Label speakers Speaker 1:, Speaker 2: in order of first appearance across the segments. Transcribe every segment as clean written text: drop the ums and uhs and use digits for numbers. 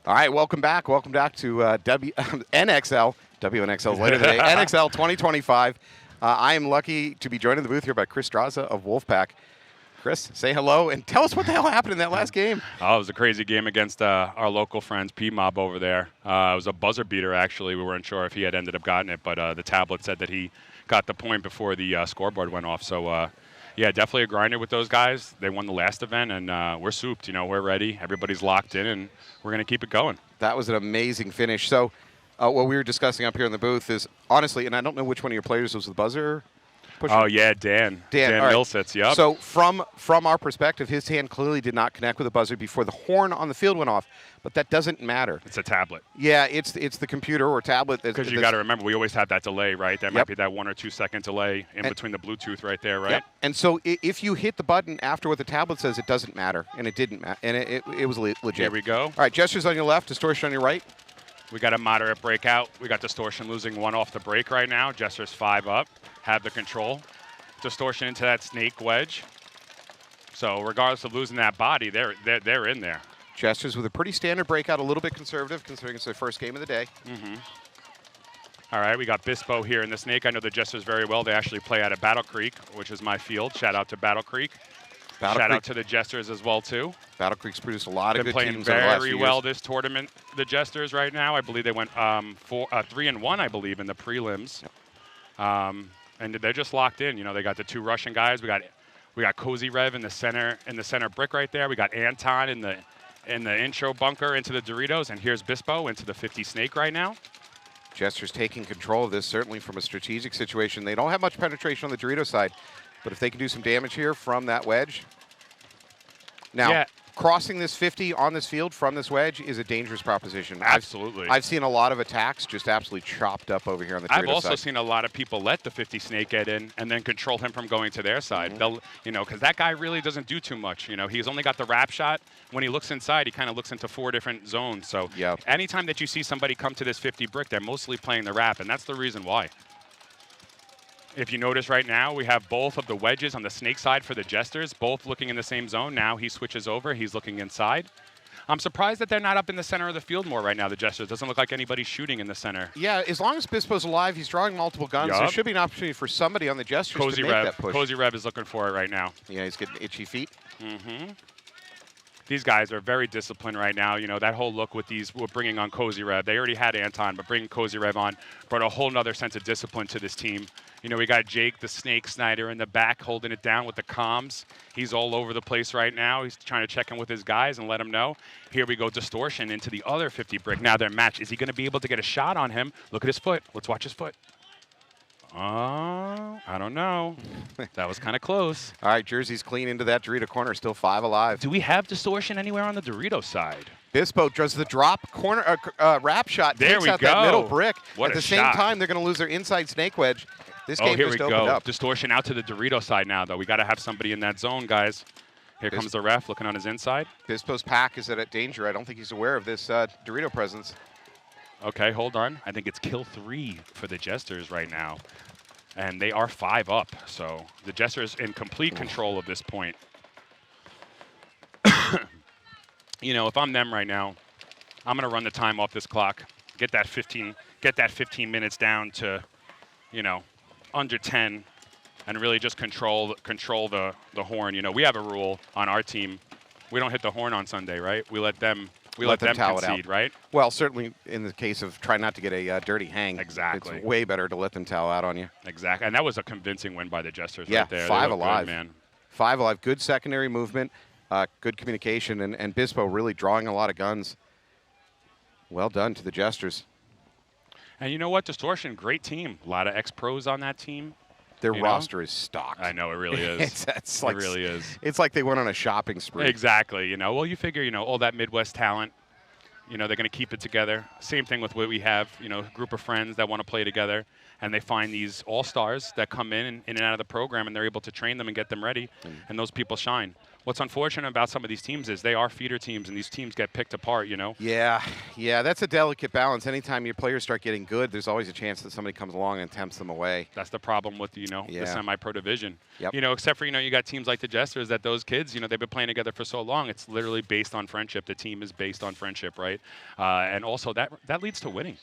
Speaker 1: All right, welcome back. Welcome back to NXL, WNXL later today, NXL 2025. I am lucky to be joined in the booth here by Chris Straza of Wolfpack. Chris, say hello and tell us what the hell happened in that last game.
Speaker 2: Oh, it was a crazy game against our local friends, P-Mob over there. It was a buzzer beater, actually. We weren't sure if he had ended up gotten it, but the tablet said that he got the point before the scoreboard went off. So, yeah, definitely a grinder with those guys. They won the last event, and we're souped. You know, we're ready. Everybody's locked in, and we're going to keep it going.
Speaker 1: That was an amazing finish. So what we were discussing up here in the booth is, honestly, and I don't know which one of your players was the buzzer pusher.
Speaker 2: Oh, yeah, Dan Millsits, yep.
Speaker 1: So from our perspective, his hand clearly did not connect with the buzzer before the horn on the field went off, but that doesn't matter.
Speaker 2: It's a tablet.
Speaker 1: Yeah, it's the computer or tablet.
Speaker 2: Because you got to remember, we always have that delay, right? There might be that 1 or 2 second delay in between the Bluetooth right there, right?
Speaker 1: Yep. And so if you hit the button after what the tablet says, it doesn't matter, and it didn't matter, and it was legit.
Speaker 2: Here we go.
Speaker 1: All right, Jesters on your left, Distortion on your right.
Speaker 2: We got a moderate breakout. We got Distortion losing 1 off the break right now. Jesters 5 up, have the control. Distortion into that snake wedge. So regardless of losing that body, they're in there.
Speaker 1: Jesters with a pretty standard breakout, a little bit conservative considering it's their first game of the day.
Speaker 2: All right, we got Bispo here in the snake. I know the Jesters very well. They actually play out of Battle Creek, which is my field. Shout out to Battle Creek. Shout out to the Jesters as well, too.
Speaker 1: Battle Creek's produced a lot of good
Speaker 2: playing
Speaker 1: teams over the last
Speaker 2: very
Speaker 1: few
Speaker 2: well
Speaker 1: years.
Speaker 2: this tournament, the Jesters right now. I believe they went 3-1, I believe, in the prelims. And they're just locked in. You know, they got the 2 Russian guys. We got Cozy Rev in the center brick right there. We got Anton in the intro bunker into the Doritos, and here's Bispo into the 50 snake right now.
Speaker 1: Jesters taking control of this, certainly from a strategic situation. They don't have much penetration on the Dorito side, but if they can do some damage here from that wedge. Now, crossing this 50 on this field from this wedge is a dangerous proposition.
Speaker 2: Absolutely.
Speaker 1: I've seen a lot of attacks just absolutely chopped up over here on the Dorito side.
Speaker 2: I've also seen a lot of people let the 50 snake get in and then control him from going to their side. They'll, you know, because that guy really doesn't do too much. You know, he's only got the wrap shot. When he looks inside, he kind of looks into 4 different zones. So anytime that you see somebody come to this 50 brick, they're mostly playing the wrap, and that's the reason why. If you notice right now, we have both of the wedges on the snake side for the Jesters, both looking in the same zone. Now he switches over. He's looking inside. I'm surprised that they're not up in the center of the field more right now, the Jesters. Doesn't look like anybody's shooting in the center. Yeah,
Speaker 1: as long as Bispo's alive, he's drawing multiple guns. There should be an opportunity for somebody on the Jesters to make that push.
Speaker 2: Cozy Rev is looking for it right now.
Speaker 1: Yeah, he's getting itchy feet.
Speaker 2: These guys are very disciplined right now. You know, that whole look with we're bringing on Cozy Rev. They already had Anton, but bringing Cozy Rev on brought a whole nother sense of discipline to this team. You know, we got Jake, the Snake Snyder, in the back holding it down with the comms. He's all over the place right now. He's trying to check in with his guys and let them know. Here we go, Distortion into the other 50 brick. Now they're matched. Is he going to be able to get a shot on him? Look at his foot. Let's watch his foot. Oh, I don't know. That was kind of close.
Speaker 1: All right, Jersey's clean into that Dorito corner, still 5 alive.
Speaker 2: Do we have Distortion anywhere on the Dorito side?
Speaker 1: Bispo does the drop corner wrap shot.
Speaker 2: There we
Speaker 1: out
Speaker 2: go.
Speaker 1: That middle brick.
Speaker 2: What
Speaker 1: At the
Speaker 2: a
Speaker 1: same
Speaker 2: shot.
Speaker 1: time, they're going to lose their inside snake wedge. This game
Speaker 2: here
Speaker 1: just
Speaker 2: we
Speaker 1: opened
Speaker 2: go.
Speaker 1: up.
Speaker 2: Distortion out to the Dorito side now, though. We got to have somebody in that zone, guys. Here comes the ref looking on his inside.
Speaker 1: Bispo's pack is at danger. I don't think he's aware of this Dorito presence.
Speaker 2: Okay, hold on. I think it's kill 3 for the Jesters right now. And they are 5 up, so the Jesters in complete control of this point. You know, if I'm them right now, I'm going to run the time off this clock, get that 15 minutes down to, you know, under 10, and really just control the horn. You know, we have a rule on our team: we don't hit the horn on Sunday, right? We let them concede, right?
Speaker 1: Well, certainly in the case of trying not to get a dirty hang.
Speaker 2: Exactly.
Speaker 1: It's way better to let them towel out on you.
Speaker 2: Exactly, and that was a convincing win by the Jesters
Speaker 1: yeah,
Speaker 2: right there.
Speaker 1: 5 alive.
Speaker 2: Good, man.
Speaker 1: 5 alive. Good secondary movement, good communication, and Bispo really drawing a lot of guns. Well done to the Jesters.
Speaker 2: And you know what? Distortion, great team. A lot of ex-pros on that team.
Speaker 1: Their roster is stocked.
Speaker 2: I know, it really is.
Speaker 1: It's like,
Speaker 2: it really is.
Speaker 1: It's like they went on a shopping spree.
Speaker 2: Exactly. You know, well, you figure, you know, all that Midwest talent, you know, they're going to keep it together. Same thing with what we have, you know, a group of friends that want to play together, and they find these all-stars that come in and out of the program, and they're able to train them and get them ready, and those people shine. what's unfortunate about some of these teams is they are feeder teams, and these teams get picked apart, you know?
Speaker 1: Yeah, that's a delicate balance. Anytime your players start getting good, there's always a chance that somebody comes along and tempts them away.
Speaker 2: That's the problem with, the semi-pro division.
Speaker 1: Yep.
Speaker 2: You know, except for, you got teams like the Jesters that those kids, they've been playing together for so long. It's literally based on friendship. The team is based on friendship, right? And also that leads to winning.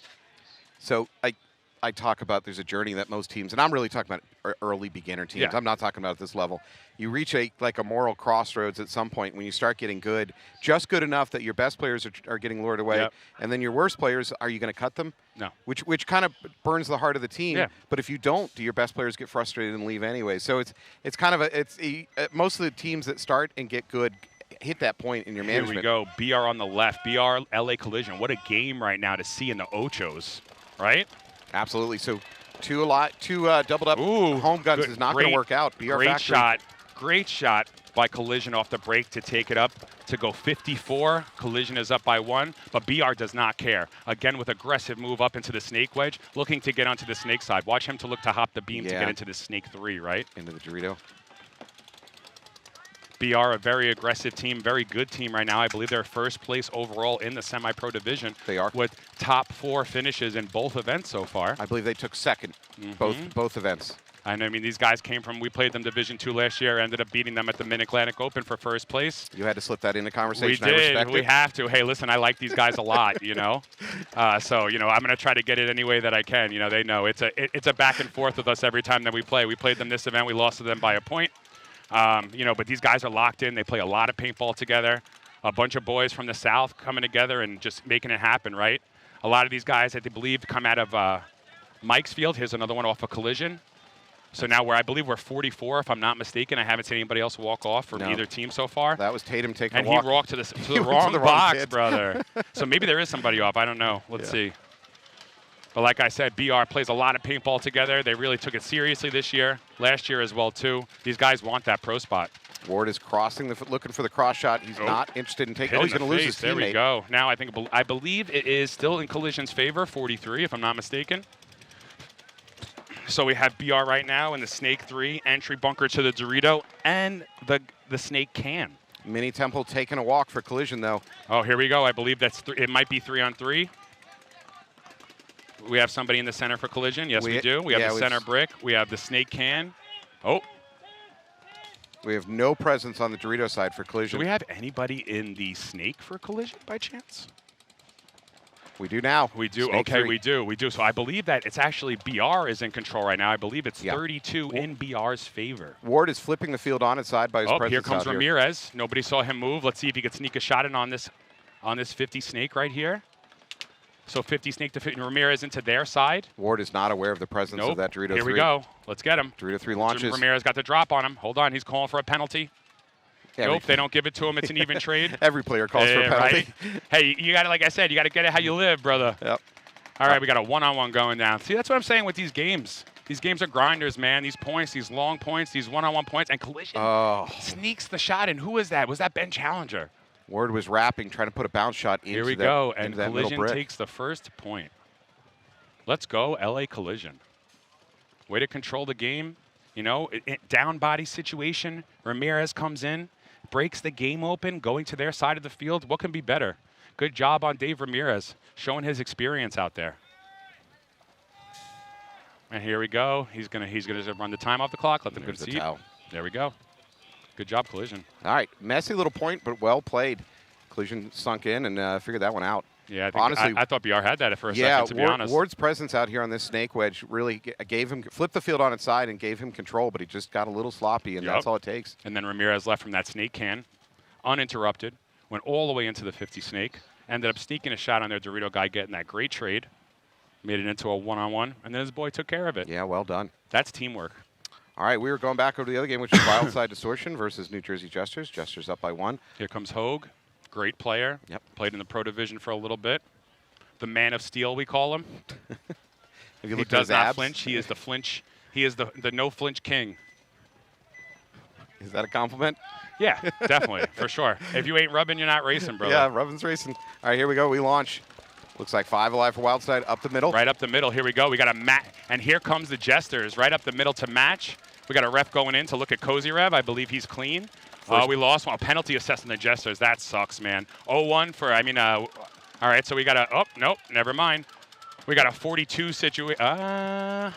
Speaker 1: So I talk about there's a journey that most teams, and I'm really talking about early beginner teams.
Speaker 2: Yeah.
Speaker 1: I'm not talking about at this level. You reach a moral crossroads at some point when you start getting good, just good enough that your best players are getting lured away,
Speaker 2: Yep.
Speaker 1: and then your worst players, are you going to cut them?
Speaker 2: No.
Speaker 1: Which kind of burns the heart of the team.
Speaker 2: Yeah.
Speaker 1: But if you don't, do your best players get frustrated and leave anyway? So it's kind of most of the teams that start and get good hit that point in your management.
Speaker 2: Here we go. BR on the left. BR LA Collision. What a game right now to see in the Ochos, right?
Speaker 1: Absolutely. So two doubled up home guns is not going to work out. BR
Speaker 2: great
Speaker 1: Factory.
Speaker 2: Great shot by Collision off the break to take it up to go 54. Collision is up by 1, but BR does not care. Again, with aggressive move up into the snake wedge, looking to get onto the snake side. Watch him to look to hop the beam to get into the snake 3, right?
Speaker 1: Into the Dorito.
Speaker 2: BR, a very aggressive team, very good team right now. I believe they're first place overall in the semi-pro division.
Speaker 1: They are.
Speaker 2: With top 4 finishes in both events so far.
Speaker 1: I believe they took second both events.
Speaker 2: I mean, these guys came from, we played them Division II last year, ended up beating them at the Mid-Atlantic Open for first place.
Speaker 1: You had to slip that into conversation.
Speaker 2: We did.
Speaker 1: I respect
Speaker 2: We
Speaker 1: it.
Speaker 2: have to. Hey, listen, I like these guys a lot, So, I'm going to try to get it any way that I can. They know it's a back and forth with us every time that we play. We played them this event. We lost to them by a point. But these guys are locked in. They play a lot of paintball together. A bunch of boys from the South coming together and just making it happen, right? A lot of these guys, I believe, come out of Mike's field. Here's another one off a Collision. So now I believe we're 44, if I'm not mistaken. I haven't seen anybody else walk off from either team so far.
Speaker 1: That was Tatum taking
Speaker 2: a
Speaker 1: walk.
Speaker 2: And he walked to the wrong box, brother. So maybe there is somebody off. I don't know. Let's see. But like I said, BR plays a lot of paintball together. They really took it seriously this year. Last year as well, too. These guys want that pro spot.
Speaker 1: Ward is crossing, looking for the cross shot. He's not interested in taking. He's going to lose his teammate.
Speaker 2: There we go. Now I believe it is still in Collision's favor, 43, if I'm not mistaken. So we have BR right now in the Snake 3, entry bunker to the Dorito, and the Snake can.
Speaker 1: Mini Temple taking a walk for Collision, though.
Speaker 2: Oh, here we go. I believe it might be 3-on-3. We have somebody in the center for Collision. Yes, we do. We have the center brick. We have the Snake can. Oh.
Speaker 1: We have no presence on the Dorito side for Collision.
Speaker 2: Do we have anybody in the Snake for Collision by chance?
Speaker 1: We do now.
Speaker 2: We do.
Speaker 1: Snake
Speaker 2: okay,
Speaker 1: 3.
Speaker 2: we do. We do. So I believe that it's actually BR is in control right now. I believe it's 32 in BR's favor.
Speaker 1: Ward is flipping the field on its side by his presence.
Speaker 2: Here comes Ramirez. Nobody saw him move. Let's see if he could sneak a shot in on this 50 Snake right here. So 50 Snake to fit Ramirez into their side.
Speaker 1: Ward is not aware of the presence of that Dorito 3.
Speaker 2: Here we go. Let's get him.
Speaker 1: Dorito 3 launches.
Speaker 2: Ramirez got the drop on him. Hold on. He's calling for a penalty.
Speaker 1: Yeah,
Speaker 2: nope, they don't give it to him. It's an even trade.
Speaker 1: Every player calls for a penalty.
Speaker 2: Right? Hey, you got to, like I said, you got to get it how you live, brother.
Speaker 1: Yep.
Speaker 2: All right, we got a one-on-one going down. See, that's what I'm saying with these games. These games are grinders, man. These points, these long points, these one-on-one points, and Collision sneaks the shot in. Who was that? Was that Ben Challenger?
Speaker 1: Ward was wrapping, trying to put a bounce shot into
Speaker 2: Here we go, and Collision takes the first point. Let's go, LA Collision. Way to control the game. Down body situation. Ramirez comes in, breaks the game open, going to their side of the field. What can be better? Good job on Dave Ramirez, showing his experience out there. And here we go. He's gonna run the time off the clock. Let them concede. There we go. Good job, Collision.
Speaker 1: All right, messy little point, but well played. Collision sunk in and figured that one out.
Speaker 2: Yeah, honestly, I thought BR had that for a second, to be honest.
Speaker 1: Ward's presence out here on this snake wedge really flipped the field on its side and gave him control, but he just got a little sloppy, and that's all it takes.
Speaker 2: And then Ramirez left from that snake can, uninterrupted, went all the way into the 50 snake, ended up sneaking a shot on their Dorito guy, getting that great trade, made it into a one-on-one, and then his boy took care of it.
Speaker 1: Yeah, well done.
Speaker 2: That's teamwork.
Speaker 1: All right, we were going back over to the other game, which was Wildside Distortion versus New Jersey Jesters. Jesters up by 1.
Speaker 2: Here comes Hogue, great player.
Speaker 1: Yep.
Speaker 2: Played in the pro division for a little bit. The man of steel, we call him.
Speaker 1: He
Speaker 2: does not flinch. He is the flinch. He is the no flinch king.
Speaker 1: Is that a compliment?
Speaker 2: Yeah, definitely, for sure. If you ain't rubbing, you're not racing, brother.
Speaker 1: Yeah, rubbing's racing. All right, here we go. We launch. Looks like 5 alive for Wildside, up the middle.
Speaker 2: Right up the middle. Here we go. We got a match. And here comes the Jesters, right up the middle to match. We got a ref going in to look at Cozy Rev. I believe he's clean. Oh, we lost one. Penalty assessed on the Jesters. That sucks, man. 0-1 for, all right, so we got a, oh, nope, never mind. We got a 42 situation. Yeah,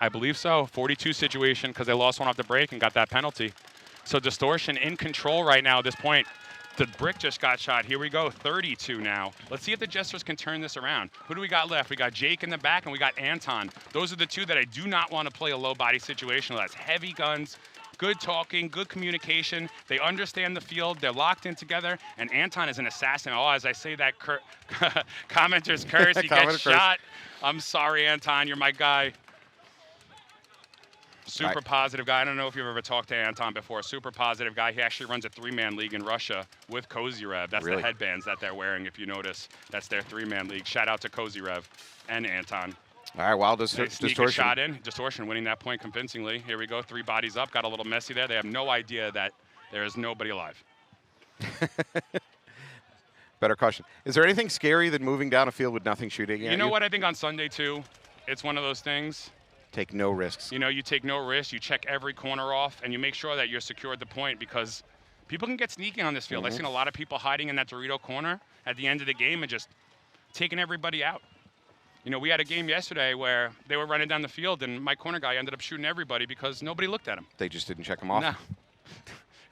Speaker 2: I believe so. 42 situation because they lost one off the break and got that penalty. So Distortion in control right now at this point. The brick just got shot. Here we go, 32 now. Let's see if the Jesters can turn this around. Who do we got left? We got Jake in the back and we got Anton. Those are the two that I do not want to play a low body situation. That's heavy guns. Good talking, good communication. They understand the field. They're locked in together. And Anton is an assassin. Oh, as I say that, commenter's curse. He gets shot. I'm sorry, Anton. You're my guy. Super positive guy. I don't know if you've ever talked to Anton before. Super positive guy. He actually runs a 3-man league in Russia with Kozyrev. That's the headbands that they're wearing, if you notice. That's their 3-man league. Shout out to Kozyrev and Anton.
Speaker 1: All right, well,
Speaker 2: Distortion. Shot in. Distortion winning that point convincingly. Here we go. 3 bodies up. Got a little messy there. They have no idea that there is nobody alive.
Speaker 1: Better caution. Is there anything scary than moving down a field with nothing shooting at you?
Speaker 2: You know what? I think on Sunday, too, it's one of those things.
Speaker 1: Take no risks.
Speaker 2: You know, you take no risks. You check every corner off, and you make sure that you're secured the point because people can get sneaky on this field. I've seen a lot of people hiding in that Dorito corner at the end of the game and just taking everybody out. You know, we had a game yesterday where they were running down the field, and my corner guy ended up shooting everybody because nobody looked at him.
Speaker 1: They just didn't check him off?
Speaker 2: No.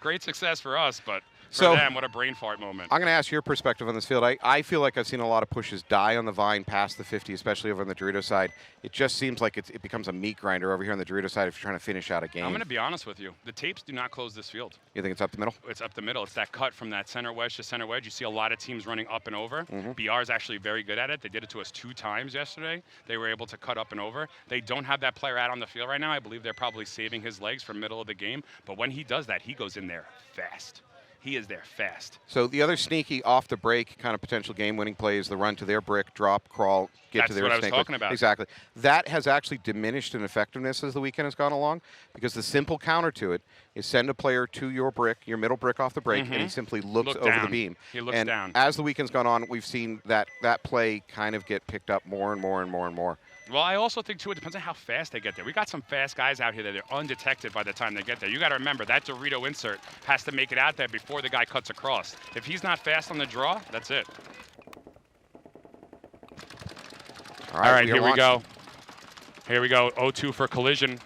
Speaker 2: Great success for us, but for them, what a brain fart moment.
Speaker 1: I'm going to ask your perspective on this field. I feel like I've seen a lot of pushes die on the vine past the 50, especially over on the Dorito side. It just seems like it becomes a meat grinder over here on the Dorito side if you're trying to finish out a game.
Speaker 2: I'm going to be honest with you. The tapes do not close this field.
Speaker 1: You think it's up the middle?
Speaker 2: It's up the middle. It's that cut from that center wedge to center wedge. You see a lot of teams running up and over. BR is actually very good at it. They did it to us 2 times yesterday. They were able to cut up and over. They don't have that player out on the field right now. I believe they're probably saving his legs for middle of the game. But when he does that, he goes in there fast. He is there fast.
Speaker 1: So the other sneaky off the break kind of potential game-winning play is the run to their brick, drop, crawl, get to their snake.
Speaker 2: That's what I was talking about.
Speaker 1: Exactly. That has actually diminished in effectiveness as the weekend has gone along because the simple counter to it is send a player to your brick, your middle brick off the break, and he simply looks over the beam.
Speaker 2: He looks down.
Speaker 1: As the weekend's gone on, we've seen that play kind of get picked up more and more and more and more.
Speaker 2: Well, I also think, too, it depends on how fast they get there. We got some fast guys out here that are undetected by the time they get there. You got to remember, that Dorito insert has to make it out there before the guy cuts across. If he's not fast on the draw, that's it. All right, here we go. Here we go, 0-2 for collision.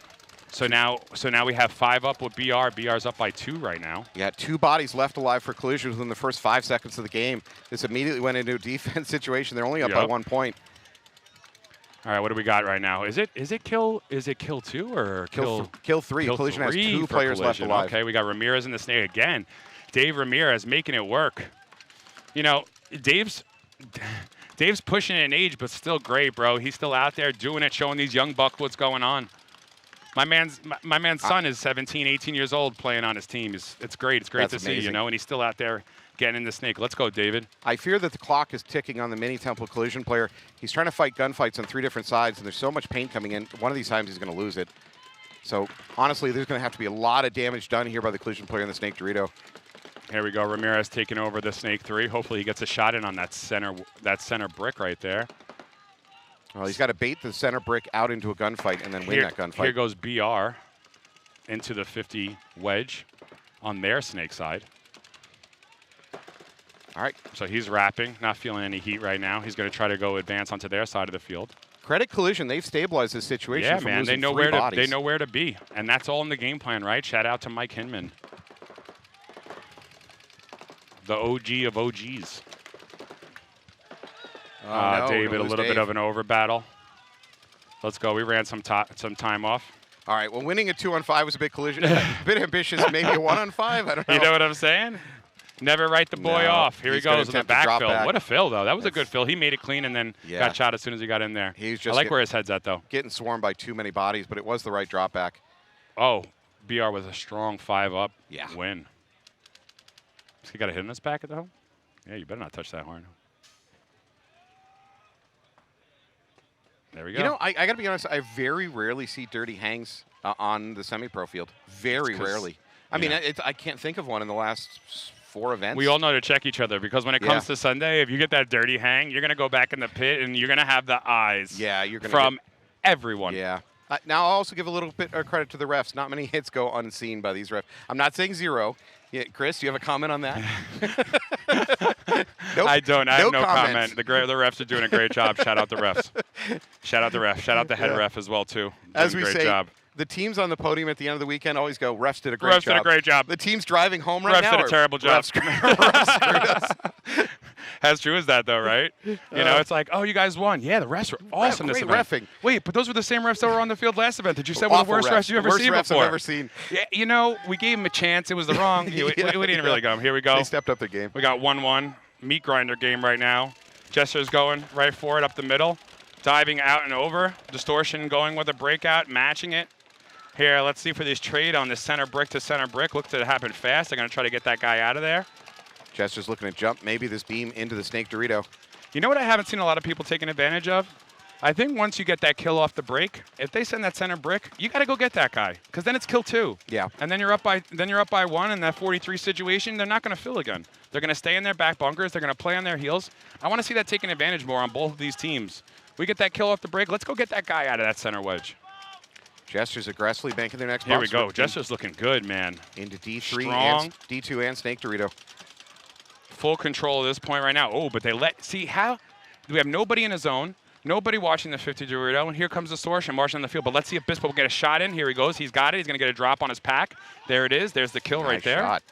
Speaker 2: So now we have 5 up with BR. BR's up by 2 right now.
Speaker 1: Yeah, 2 bodies left alive for collision within the first 5 seconds of the game. This immediately went into a defense situation. They're only up by 1 point.
Speaker 2: All right, what do we got right now? Is it kill 2 or
Speaker 1: kill 3? Collision has 2 players left alive.
Speaker 2: Okay, we got Ramirez in the snake again. Dave Ramirez making it work. You know, Dave's pushing it in age, but still great, bro. He's still out there doing it, showing these young bucks what's going on. My man's son is 17, 18 years old playing on his team. It's great. It's great to see, you know, and he's still out there getting in the snake. Let's go, David.
Speaker 1: I fear that the clock is ticking on the mini Temple collision player. He's trying to fight gunfights on 3 different sides, and there's so much paint coming in. One of these times he's going to lose it. So, honestly, there's going to have to be a lot of damage done here by the collision player in the snake Dorito.
Speaker 2: Here we go. Ramirez taking over the snake 3. Hopefully he gets a shot in on that center brick right there.
Speaker 1: Well, he's got to bait the center brick out into a gunfight and then win that gunfight.
Speaker 2: Here goes BR into the 50 wedge on their snake side. All right, so he's wrapping, not feeling any heat right now. He's going to try to go advance onto their side of the field.
Speaker 1: Credit Collision, they've stabilized this situation.
Speaker 2: Yeah, man, they know where to be, and that's all in the game plan, right? Shout out to Mike Hinman, the OG of OGs.
Speaker 1: No,
Speaker 2: David, a little bit of an over battle. Let's go. We ran some time off.
Speaker 1: All right. Well, winning a 2-on-5 was a bit ambitious. Maybe a 1-on-5. I don't know.
Speaker 2: You know what I'm saying? Never write the boy off. Here he goes with the back fill. What a fill, though. That was a good fill. He made it clean and then got shot as soon as he got in there. I like where his head's at, though.
Speaker 1: Getting swarmed by too many bodies, but it was the right drop back.
Speaker 2: Oh, BR with a strong 5-up win. Has he got a hit in his back, though? Yeah, you better not touch that horn. There we go.
Speaker 1: You know, I got to be honest, I very rarely see dirty hangs on the semi-pro field. Very rarely. I mean, I can't think of one in the last 4 events.
Speaker 2: We all know to check each other because when it comes to Sunday, if you get that dirty hang, you're going to go back in the pit and you're going to have the eyes
Speaker 1: you're gonna
Speaker 2: from everyone.
Speaker 1: Yeah. Now, I'll also give a little bit of credit to the refs. Not many hits go unseen by these refs. I'm not saying zero. Yeah, Chris, do you have a comment on that?
Speaker 2: Nope. I don't. I have no comment. The refs are doing a great job. Shout out the refs. Shout out the refs. Shout out the head ref as well, too.
Speaker 1: As we
Speaker 2: great
Speaker 1: say,
Speaker 2: job.
Speaker 1: The teams on the podium at the end of the weekend always go, refs did a great job.
Speaker 2: Refs did a great job.
Speaker 1: The teams driving home right now
Speaker 2: refs did a terrible job.
Speaker 1: Refs screwed us.
Speaker 2: As true as that, though, right? You know, it's like, oh, you guys won. Yeah, the refs were awesome this event.
Speaker 1: Reffing.
Speaker 2: Wait, but those were the same refs that were on the field last event. Did you say one of the worst refs you've ever seen before?
Speaker 1: Worst refs I've ever seen.
Speaker 2: Yeah, you know, we gave them a chance. It was the wrong. We didn't really go. Here we go.
Speaker 1: They stepped up the game.
Speaker 2: We got 1-1. Meat grinder game right now. Jesters going right for it up the middle. Diving out and over. Distortion going with a breakout, matching it. Here, let's see for this trade on this center brick to center brick. Look to happen fast. They're going to try to get that guy out of there.
Speaker 1: Jesters looking to jump maybe this beam into the Snake Dorito.
Speaker 2: You know what I haven't seen a lot of people taking advantage of? I think once you get that kill off the break, if they send that center brick, you got to go get that guy, because then it's kill 2.
Speaker 1: Yeah.
Speaker 2: And then you're up by 1 in that 43 situation. They're not going to fill again. They're going to stay in their back bunkers. They're going to play on their heels. I want to see that taken advantage more on both of these teams. We get that kill off the break. Let's go get that guy out of that center wedge.
Speaker 1: Jesters aggressively banking their next
Speaker 2: box. Here we go. Jesters looking good, man.
Speaker 1: Into D3 and D2 and Snake Dorito.
Speaker 2: Full control at this point right now. Oh, but they see how we have nobody in a zone, nobody watching the 50 Dorito, and here comes Distortion marching on the field. But let's see if Bispo will get a shot in. Here he goes. He's got it. He's going to get a drop on his pack. There it is. There's the kill right there.
Speaker 1: Shot.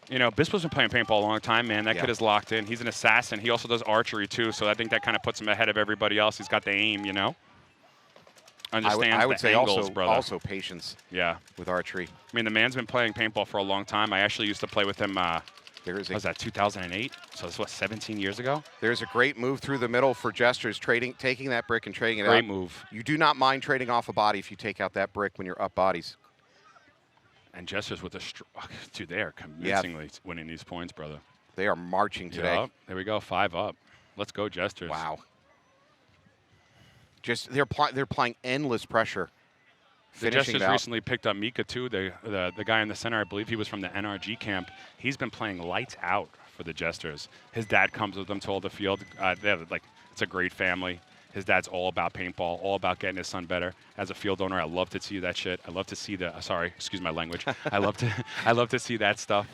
Speaker 2: You know, Bispo's been playing paintball a long time, man. That kid is locked in. He's an assassin. He also does archery, too, so I think that kind of puts him ahead of everybody else. He's got the aim, you know. Understands
Speaker 1: I would say
Speaker 2: angles,
Speaker 1: also patience.
Speaker 2: Yeah.
Speaker 1: With archery.
Speaker 2: I mean, the man's been playing paintball for a long time. I actually used to play with him. Was that 2008? So that's what, 17 years ago?
Speaker 1: There's a great move through the middle for Jesters, taking that brick and trading it out.
Speaker 2: Great move.
Speaker 1: You do not mind trading off a body if you take out that brick when you're up bodies.
Speaker 2: And Jesters with a dude, they are convincingly winning these points, brother.
Speaker 1: They are marching today.
Speaker 2: Yep. There we go, 5 up. Let's go, Jesters.
Speaker 1: Wow. Just they're applying endless pressure.
Speaker 2: The Jesters recently picked up Mika too, the guy in the center. I believe he was from the NRG camp. He's been playing lights out for the Jesters. His dad comes with them to all the field. It's a great family. His dad's all about paintball, all about getting his son better. As a field owner, I love to see that shit. I love to see the sorry, excuse my language. I love to see that stuff.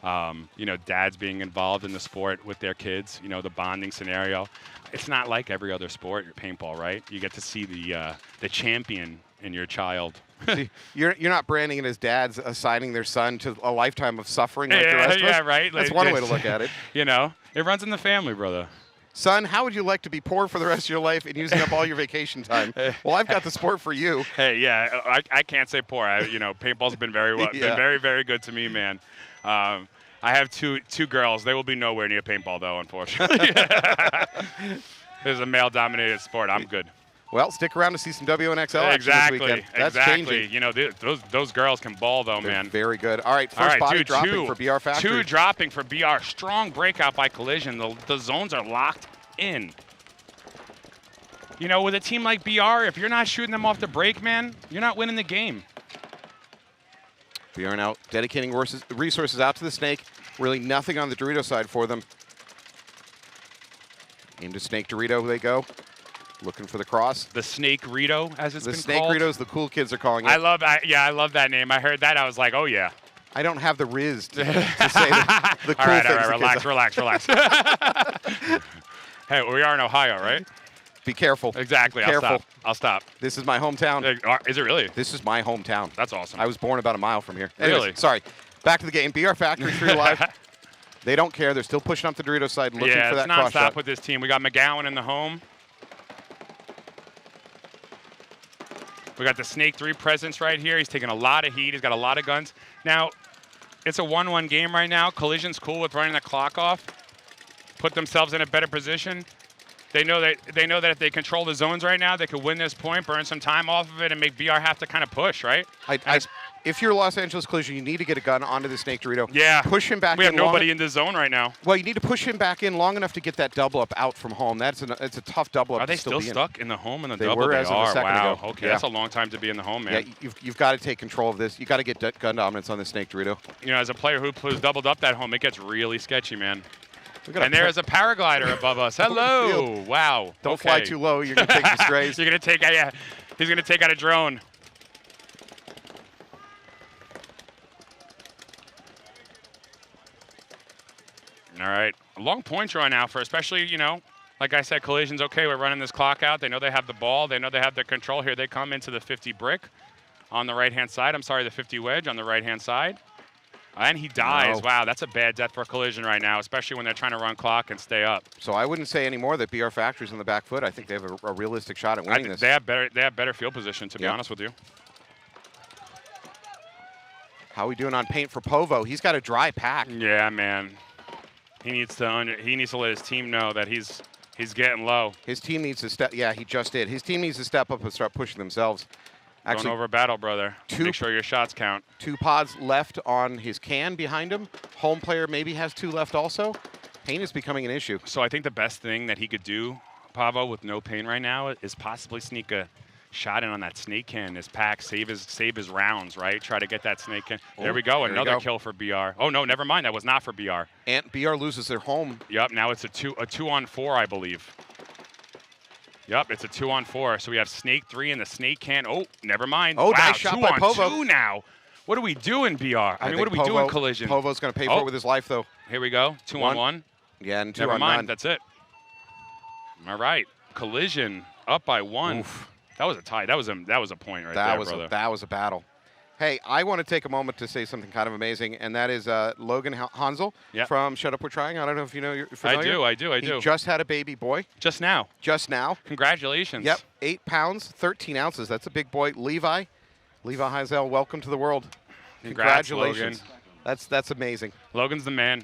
Speaker 2: You know, dads being involved in the sport with their kids, you know, the bonding scenario. It's not like every other sport, paintball, right? You get to see the champion in your child.
Speaker 1: See, you're not branding it as dads assigning their son to a lifetime of suffering like the rest of us.
Speaker 2: Yeah, right.
Speaker 1: That's one way to look at it.
Speaker 2: You know, it runs in the family, brother.
Speaker 1: Son, how would you like to be poor for the rest of your life and using up all your vacation time? Well, I've got the sport for you.
Speaker 2: Hey, yeah, I can't say poor. You know, paintball's been been very, very good to me, man. I have two girls. They will be nowhere near paintball, though, unfortunately. This is a male-dominated sport. I'm good.
Speaker 1: Well, stick around to see some WNXL action this weekend. That's changing.
Speaker 2: You know, those girls can ball, though, man.
Speaker 1: Very good. All right, first body dropping for BR Factory.
Speaker 2: 2 dropping for BR. Strong breakout by Collision. The zones are locked in. You know, with a team like BR, if you're not shooting them off the break, man, you're not winning the game.
Speaker 1: BR now dedicating resources out to the Snake. Really nothing on the Dorito side for them. Into Snake Dorito they go. Looking for the cross.
Speaker 2: The Snake Rito, as it's been called.
Speaker 1: The Snake Ritos, the cool kids are calling it.
Speaker 2: I love that name. I heard that. I was like, oh, yeah.
Speaker 1: I don't have the riz to say the cool things.
Speaker 2: All right, relax. Hey, we are in Ohio, right?
Speaker 1: Be careful.
Speaker 2: Exactly. I'll stop.
Speaker 1: This is my hometown.
Speaker 2: Is it really?
Speaker 1: This is my hometown.
Speaker 2: That's awesome.
Speaker 1: I was born about a mile from here. Anyways,
Speaker 2: really?
Speaker 1: Sorry. Back to the game. BR Factory 3 live. They don't care. They're still pushing up the Dorito side, looking for that cross shot.
Speaker 2: Yeah, it's nonstop with this team. We got McGowan in the home. We got the Snake 3 presence right here. He's taking a lot of heat. He's got a lot of guns. Now, it's a 1-1 game right now. Collision's cool with running the clock off. Put themselves in a better position. They know that if they control the zones right now, they could win this point, burn some time off of it, and make BR have to kind of push, right?
Speaker 1: If you're Los Angeles Collision, you need to get a gun onto the Snake Dorito.
Speaker 2: Yeah.
Speaker 1: Push him back in.
Speaker 2: We have nobody in the zone right now.
Speaker 1: Well, you need to push him back in long enough to get that double up out from home. It's a tough double up.
Speaker 2: Are they still stuck in the home and the
Speaker 1: they
Speaker 2: double?
Speaker 1: Were as of a second ago.
Speaker 2: Okay, that's a long time to be in the home, man.
Speaker 1: Yeah, you've got to take control of this. You got to get gun dominance on the Snake Dorito.
Speaker 2: You know, as a player who's doubled up that home, it gets really sketchy, man. And there is a paraglider above us. Hello. Wow.
Speaker 1: Don't fly too low. You're going to take some strays.
Speaker 2: You're going to take, yeah. He's going to take out a drone. All right. A long point draw now for especially, you know, like I said, Collision's okay. We're running this clock out. They know they have the ball. They know they have the control. Here they come into the 50 brick on the right-hand side. I'm sorry, the 50 wedge on the right-hand side. And he dies.
Speaker 1: No.
Speaker 2: Wow, that's a bad death for Collision right now, especially when they're trying to run clock and stay up.
Speaker 1: So I wouldn't say anymore that BR Factory's on the back foot. I think they have a realistic shot at winning this.
Speaker 2: They have better field position, to be honest with you.
Speaker 1: How are we doing on paint for Povo? He's got a dry pack.
Speaker 2: Yeah, man. He needs to let his team know that he's getting low.
Speaker 1: His team needs to step. Yeah, he just did. His team needs to step up and start pushing themselves.
Speaker 2: Actually, going over battle, brother. Make sure your shots count.
Speaker 1: 2 pods left on his can behind him. Home player maybe has 2 left also. Paint is becoming an issue.
Speaker 2: So I think the best thing that he could do, Pavo, with no paint right now, is possibly sneak a shot in on that snake can in his pack, save his rounds, right? Try to get that snake can. There we go, another kill for BR. Oh, no, never mind. That was not for BR.
Speaker 1: And BR loses their home.
Speaker 2: Yep, now it's a 2-on-4, I believe. Yep, it's a 2-on-4. So we have snake 3 and the snake can. Oh, never mind.
Speaker 1: Oh,
Speaker 2: wow,
Speaker 1: nice shot by Povo.
Speaker 2: 2-on-2 now. What are we doing, BR? I mean, what are we doing, Collision?
Speaker 1: Povo's going to pay for it with his life, though.
Speaker 2: Here we go. 2-on-1.
Speaker 1: Yeah, and 2
Speaker 2: never
Speaker 1: on
Speaker 2: mind.
Speaker 1: none.
Speaker 2: That's it. All right. Collision up by 1.
Speaker 1: Oof.
Speaker 2: That was a tie. That was a point right there, brother.
Speaker 1: That was a battle. Hey, I want to take a moment to say something kind of amazing, and that is Logan Hansel from Shut Up We're Trying. I don't know if you know you're familiar.
Speaker 2: I do.
Speaker 1: He just had a baby boy.
Speaker 2: Just now. Congratulations.
Speaker 1: Yep, 8 pounds, 13 ounces. That's a big boy. Levi Heisel, welcome to the world. Congratulations.
Speaker 2: Logan.
Speaker 1: That's amazing.
Speaker 2: Logan's the man.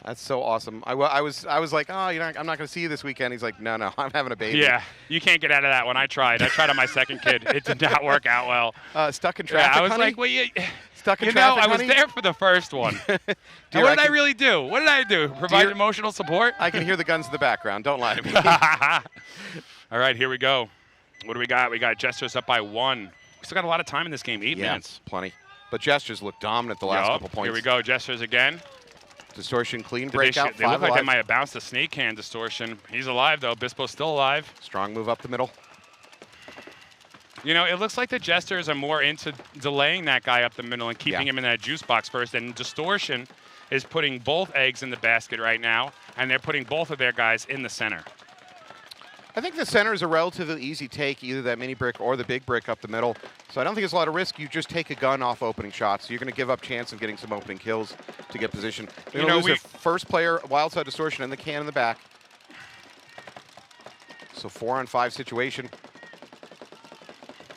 Speaker 1: That's so awesome. I was like, oh, I'm not going to see you this weekend. He's like, no, I'm having a baby.
Speaker 2: Yeah, you can't get out of that one. I tried on my second kid. It did not work out well.
Speaker 1: Stuck in traffic,
Speaker 2: I was
Speaker 1: honey?
Speaker 2: like, well,
Speaker 1: stuck in traffic,
Speaker 2: I was
Speaker 1: honey?
Speaker 2: there for the first one. What did I really do? What did I do? Provide emotional support?
Speaker 1: I can hear the guns in the background. Don't lie to me.
Speaker 2: All right, here we go. What do we got? We got Jesters up by 1. We still got a lot of time in this game, 8 minutes.
Speaker 1: Plenty. But Jesters look dominant the last couple points.
Speaker 2: Here we go, Jesters again.
Speaker 1: Distortion clean breakout.
Speaker 2: They look like they might have bounced the snake can. Distortion. He's alive, though. Bispo's still alive.
Speaker 1: Strong move up the middle.
Speaker 2: You know, it looks like the Jesters are more into delaying that guy up the middle and keeping him in that juice box first. And Distortion is putting both eggs in the basket right now, and they're putting both of their guys in the center.
Speaker 1: I think the center is a relatively easy take, either that mini brick or the big brick up the middle. So I don't think it's a lot of risk. You just take a gun off opening shots. So you're going to give up chance of getting some opening kills to get position. They're going to lose their first player, Wildside Distortion, and the can in the back. So 4-on-5 situation.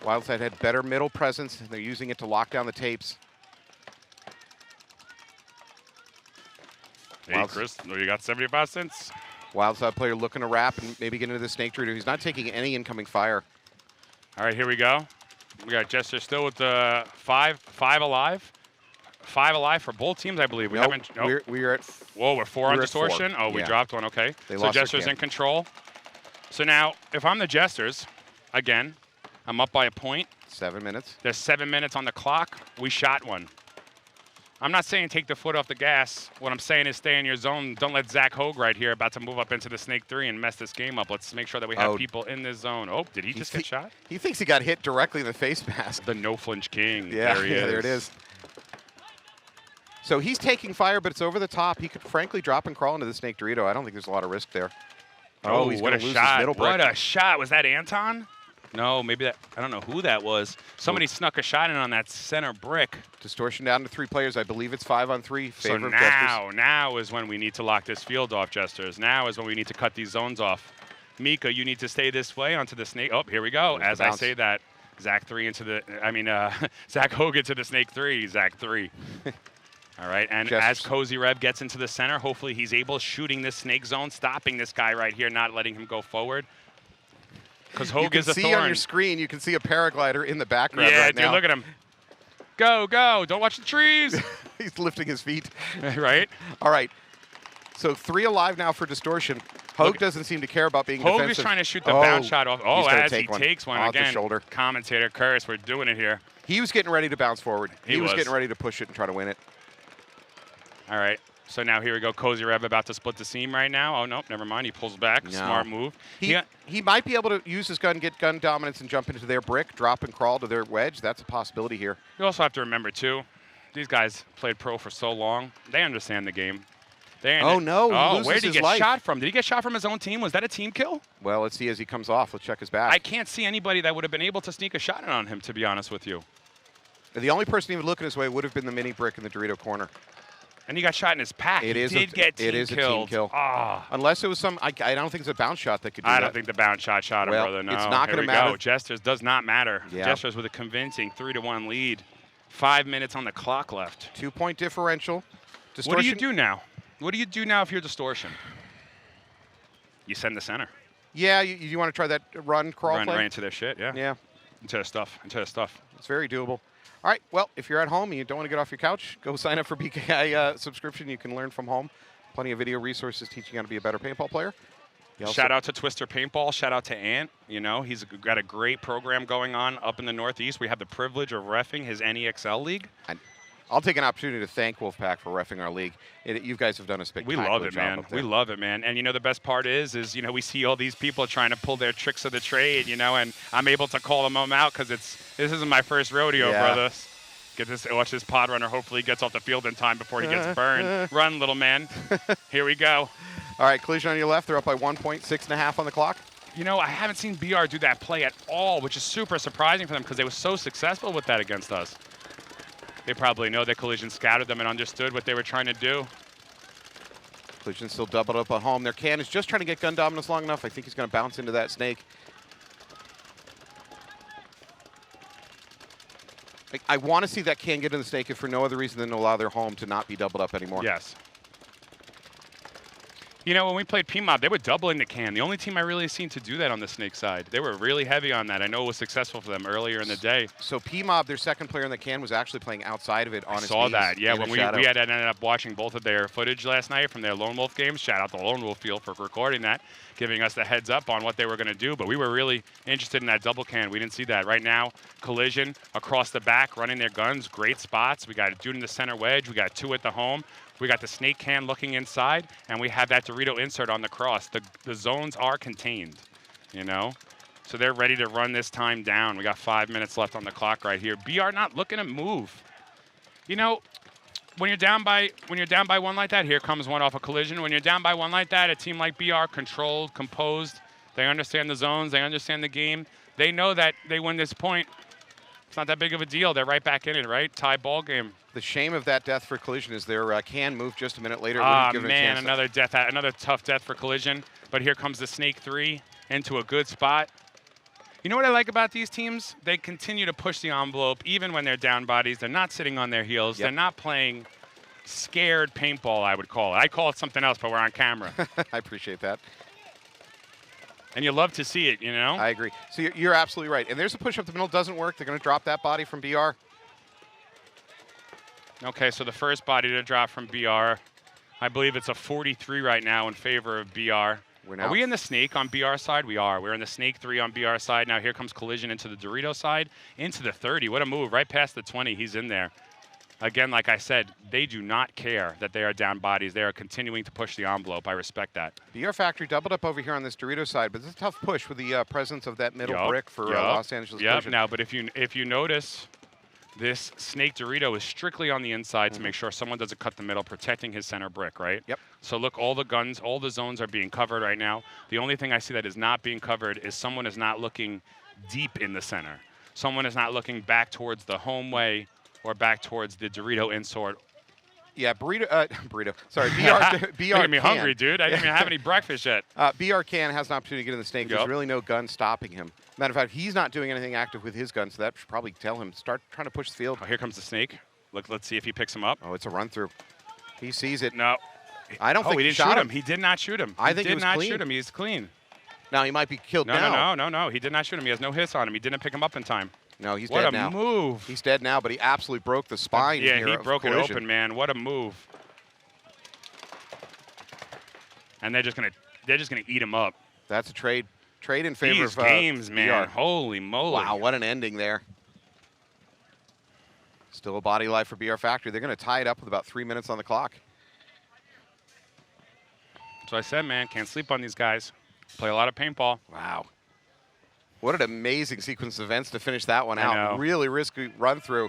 Speaker 1: Wildside had better middle presence. They're using it to lock down the tapes.
Speaker 2: Hey, Chris, you got 75 cents.
Speaker 1: Wildside player looking to wrap and maybe get into the snake Dorito. He's not taking any incoming fire.
Speaker 2: All right, here we go. We got Jester still with the five alive. 5 alive for both teams, I believe.
Speaker 1: We're at.
Speaker 2: Whoa, we're 4 on Distortion. Oh, we dropped one. Okay. So Jester's in control. So now, if I'm the Jesters, again, I'm up by a point.
Speaker 1: 7 minutes.
Speaker 2: There's 7 minutes on the clock. We shot one. I'm not saying take the foot off the gas. What I'm saying is stay in your zone. Don't let Zach Hogue right here about to move up into the Snake 3 and mess this game up. Let's make sure that we have people in this zone. Oh, did he just get shot?
Speaker 1: He thinks he got hit directly in the face mask.
Speaker 2: The no flinch king.
Speaker 1: Yeah,
Speaker 2: there he is.
Speaker 1: There it is. So he's taking fire, but it's over the top. He could frankly drop and crawl into the Snake Dorito. I don't think there's a lot of risk there.
Speaker 2: Oh,
Speaker 1: he's
Speaker 2: what
Speaker 1: going
Speaker 2: a
Speaker 1: to lose his middle brick.
Speaker 2: What a shot. Was that Anton? No, maybe that. I don't know who that was. Somebody snuck a shot in on that center brick.
Speaker 1: Distortion down to 3 players. I believe it's 5-on-3.
Speaker 2: So now is when we need to lock this field off, Jesters. Now is when we need to cut these zones off. Mika, you need to stay this way onto the snake. Oh, here we go. As I say that, Zach Hogue into the Snake 3. Zach 3. All right, and as Cozy Reb gets into the center, hopefully he's able shooting this snake zone, stopping this guy right here, not letting him go forward. Because Hogue is a thorn.
Speaker 1: You can see on your screen, you can see a paraglider in the background right now.
Speaker 2: Yeah, look at him. Go, go. Don't watch the trees.
Speaker 1: He's lifting his feet.
Speaker 2: Right?
Speaker 1: All right. So 3 alive now for Distortion. Hogue doesn't seem to care about being defensive.
Speaker 2: Hogue is trying to shoot the bounce shot off. Oh, as he takes one
Speaker 1: off
Speaker 2: again.
Speaker 1: the shoulder.
Speaker 2: Commentator Curtis, we're doing it here.
Speaker 1: He was getting ready to bounce forward.
Speaker 2: He
Speaker 1: was getting ready to push it and try to win it.
Speaker 2: All right. So now here we go. Kozyrev about to split the seam right now. Oh, no, never mind. He pulls back. No. Smart move.
Speaker 1: He might be able to use his gun, get gun dominance, and jump into their brick, drop and crawl to their wedge. That's a possibility here.
Speaker 2: You also have to remember, too, these guys played pro for so long. They understand the game.
Speaker 1: Oh, no.
Speaker 2: Oh, where did he get shot from? Did he get shot from his own team? Was that a team kill?
Speaker 1: Well, let's see as he comes off. Let's check his back.
Speaker 2: I can't see anybody that would have been able to sneak a shot in on him, to be honest with you.
Speaker 1: The only person even looking his way would have been the mini brick in the Dorito corner.
Speaker 2: And he got shot in his pack. It is a team kill. Oh.
Speaker 1: Unless it was some, I don't think it's a bounce shot that could do that.
Speaker 2: I don't think the bounce shot shot him, brother. No.
Speaker 1: It's not going to matter.
Speaker 2: Jesters does not matter.
Speaker 1: Yeah.
Speaker 2: Jesters with a convincing 3-1 lead. 5 minutes on the clock left.
Speaker 1: 2-point differential. Distortion.
Speaker 2: What do you do now? What do you do now if you're Distortion? You send the center.
Speaker 1: Yeah, you want to try that run crawl play?
Speaker 2: Run right into their shit, yeah.
Speaker 1: Yeah.
Speaker 2: Into their stuff.
Speaker 1: It's very doable. All right, well, if you're at home and you don't want to get off your couch, go sign up for BKI subscription. You can learn from home. Plenty of video resources teaching you how to be a better paintball player.
Speaker 2: Shout out to Twister Paintball. Shout out to Ant. You know, he's got a great program going on up in the Northeast. We have the privilege of reffing his NEXL league.
Speaker 1: I'll take an opportunity to thank Wolfpack for reffing our league. You guys have done a spectacular job.
Speaker 2: We love it, man. We love it, man. And, you know, the best part is, you know, we see all these people trying to pull their tricks of the trade, you know, and I'm able to call them out because this isn't my first rodeo, brother. Watch this pod runner. Hopefully he gets off the field in time before he gets burned. Run, little man. Here we go.
Speaker 1: All right, Collision on your left. They're up by 1 point, 6.5 on the clock.
Speaker 2: You know, I haven't seen BR do that play at all, which is super surprising for them because they were so successful with that against us. They probably know that Collision scouted them and understood what they were trying to do.
Speaker 1: Collision still doubled up at home. Their can is just trying to get gun dominance long enough. I think he's going to bounce into that snake. I want to see that can get in the snake if for no other reason than to allow their home to not be doubled up anymore.
Speaker 2: Yes. You know, when we played PMOB, they were doubling the can. The only team I really seen to do that on the snake side. They were really heavy on that. I know it was successful for them earlier in the day.
Speaker 1: So PMOB, their second player in the can, was actually playing outside of it on his knees.
Speaker 2: I saw that, yeah. When we had ended up watching both of their footage last night from their Lone Wolf games. Shout out to Lone Wolf Field for recording that, giving us the heads up on what they were going to do. But we were really interested in that double can. We didn't see that. Right now, Collision across the back, running their guns, great spots. We got a dude in the center wedge. We got two at the home. We got the snake can looking inside, and we have that Dorito insert on the cross. The zones are contained, you know? So they're ready to run this time down. We got 5 minutes left on the clock right here. BR not looking to move. You know, when you're down by one like that, here comes one off a Collision. When you're down by one like that, a team like BR, controlled, composed, they understand the zones, they understand the game. They know that they win this point. It's not that big of a deal. They're right back in it, right? Tie ball game.
Speaker 1: The shame of that death for Collision is their can move just a minute later.
Speaker 2: Ah, man, another death, another tough death for Collision. But here comes the Snake 3 into a good spot. You know what I like about these teams? They continue to push the envelope even when they're down bodies. They're not sitting on their heels. Yep. They're not playing scared paintball, I would call it. I call it something else, but we're on camera.
Speaker 1: I appreciate that.
Speaker 2: And you love to see it, you know?
Speaker 1: I agree. So you're absolutely right. And there's a push up the middle. Doesn't work. They're going to drop that body from BR.
Speaker 2: Okay, so the first body to drop from BR, I believe it's a 43 right now in favor of BR. Are we in the snake on BR side? We are. We're in the snake 3 on BR side. Now here comes Collision into the Dorito side, into the 30. What a move. Right past the 20. He's in there. Again, like I said, they do not care that they are down bodies. They are continuing to push the envelope. I respect that.
Speaker 1: BR Factory doubled up over here on this Dorito side, but it's a tough push with the presence of that middle brick for Los Angeles.
Speaker 2: Yep. Now, but if you notice, this Snake Dorito is strictly on the inside to make sure someone doesn't cut the middle, protecting his center brick, right?
Speaker 1: Yep.
Speaker 2: So look, all the guns, all the zones are being covered right now. The only thing I see that is not being covered is someone is not looking deep in the center. Someone is not looking back towards the home way or back towards the Dorito insert.
Speaker 1: Yeah, burrito. Sorry, BR
Speaker 2: Making me hungry, dude. I didn't even have any breakfast yet.
Speaker 1: BR can has an opportunity to get in the snake. There's really no gun stopping him. Matter of fact, he's not doing anything active with his gun, so that should probably tell him start trying to push the field.
Speaker 2: Oh, here comes the snake. Let's see if he picks him up.
Speaker 1: Oh, it's a run through. He sees it.
Speaker 2: No,
Speaker 1: I don't think
Speaker 2: he didn't shoot him. He did not shoot him.
Speaker 1: I think
Speaker 2: he did not
Speaker 1: clean.
Speaker 2: shoot him. He's clean.
Speaker 1: Now he might be killed now.
Speaker 2: No. He did not shoot him. He has no hits on him. He didn't pick him up in time.
Speaker 1: No, he's dead now.
Speaker 2: What a move.
Speaker 1: He's dead now, but he absolutely broke the spine.
Speaker 2: Yeah, he broke it open, man. What a move. And they're just gonna eat him up.
Speaker 1: That's a trade in favor of
Speaker 2: games, man.
Speaker 1: BR.
Speaker 2: Holy moly.
Speaker 1: Wow, what an ending there. Still a body life for BR Factory. They're going to tie it up with about 3 minutes on the clock.
Speaker 2: So I said, man, can't sleep on these guys. Play a lot of paintball.
Speaker 1: Wow. What an amazing sequence of events to finish that one out. Really risky run through.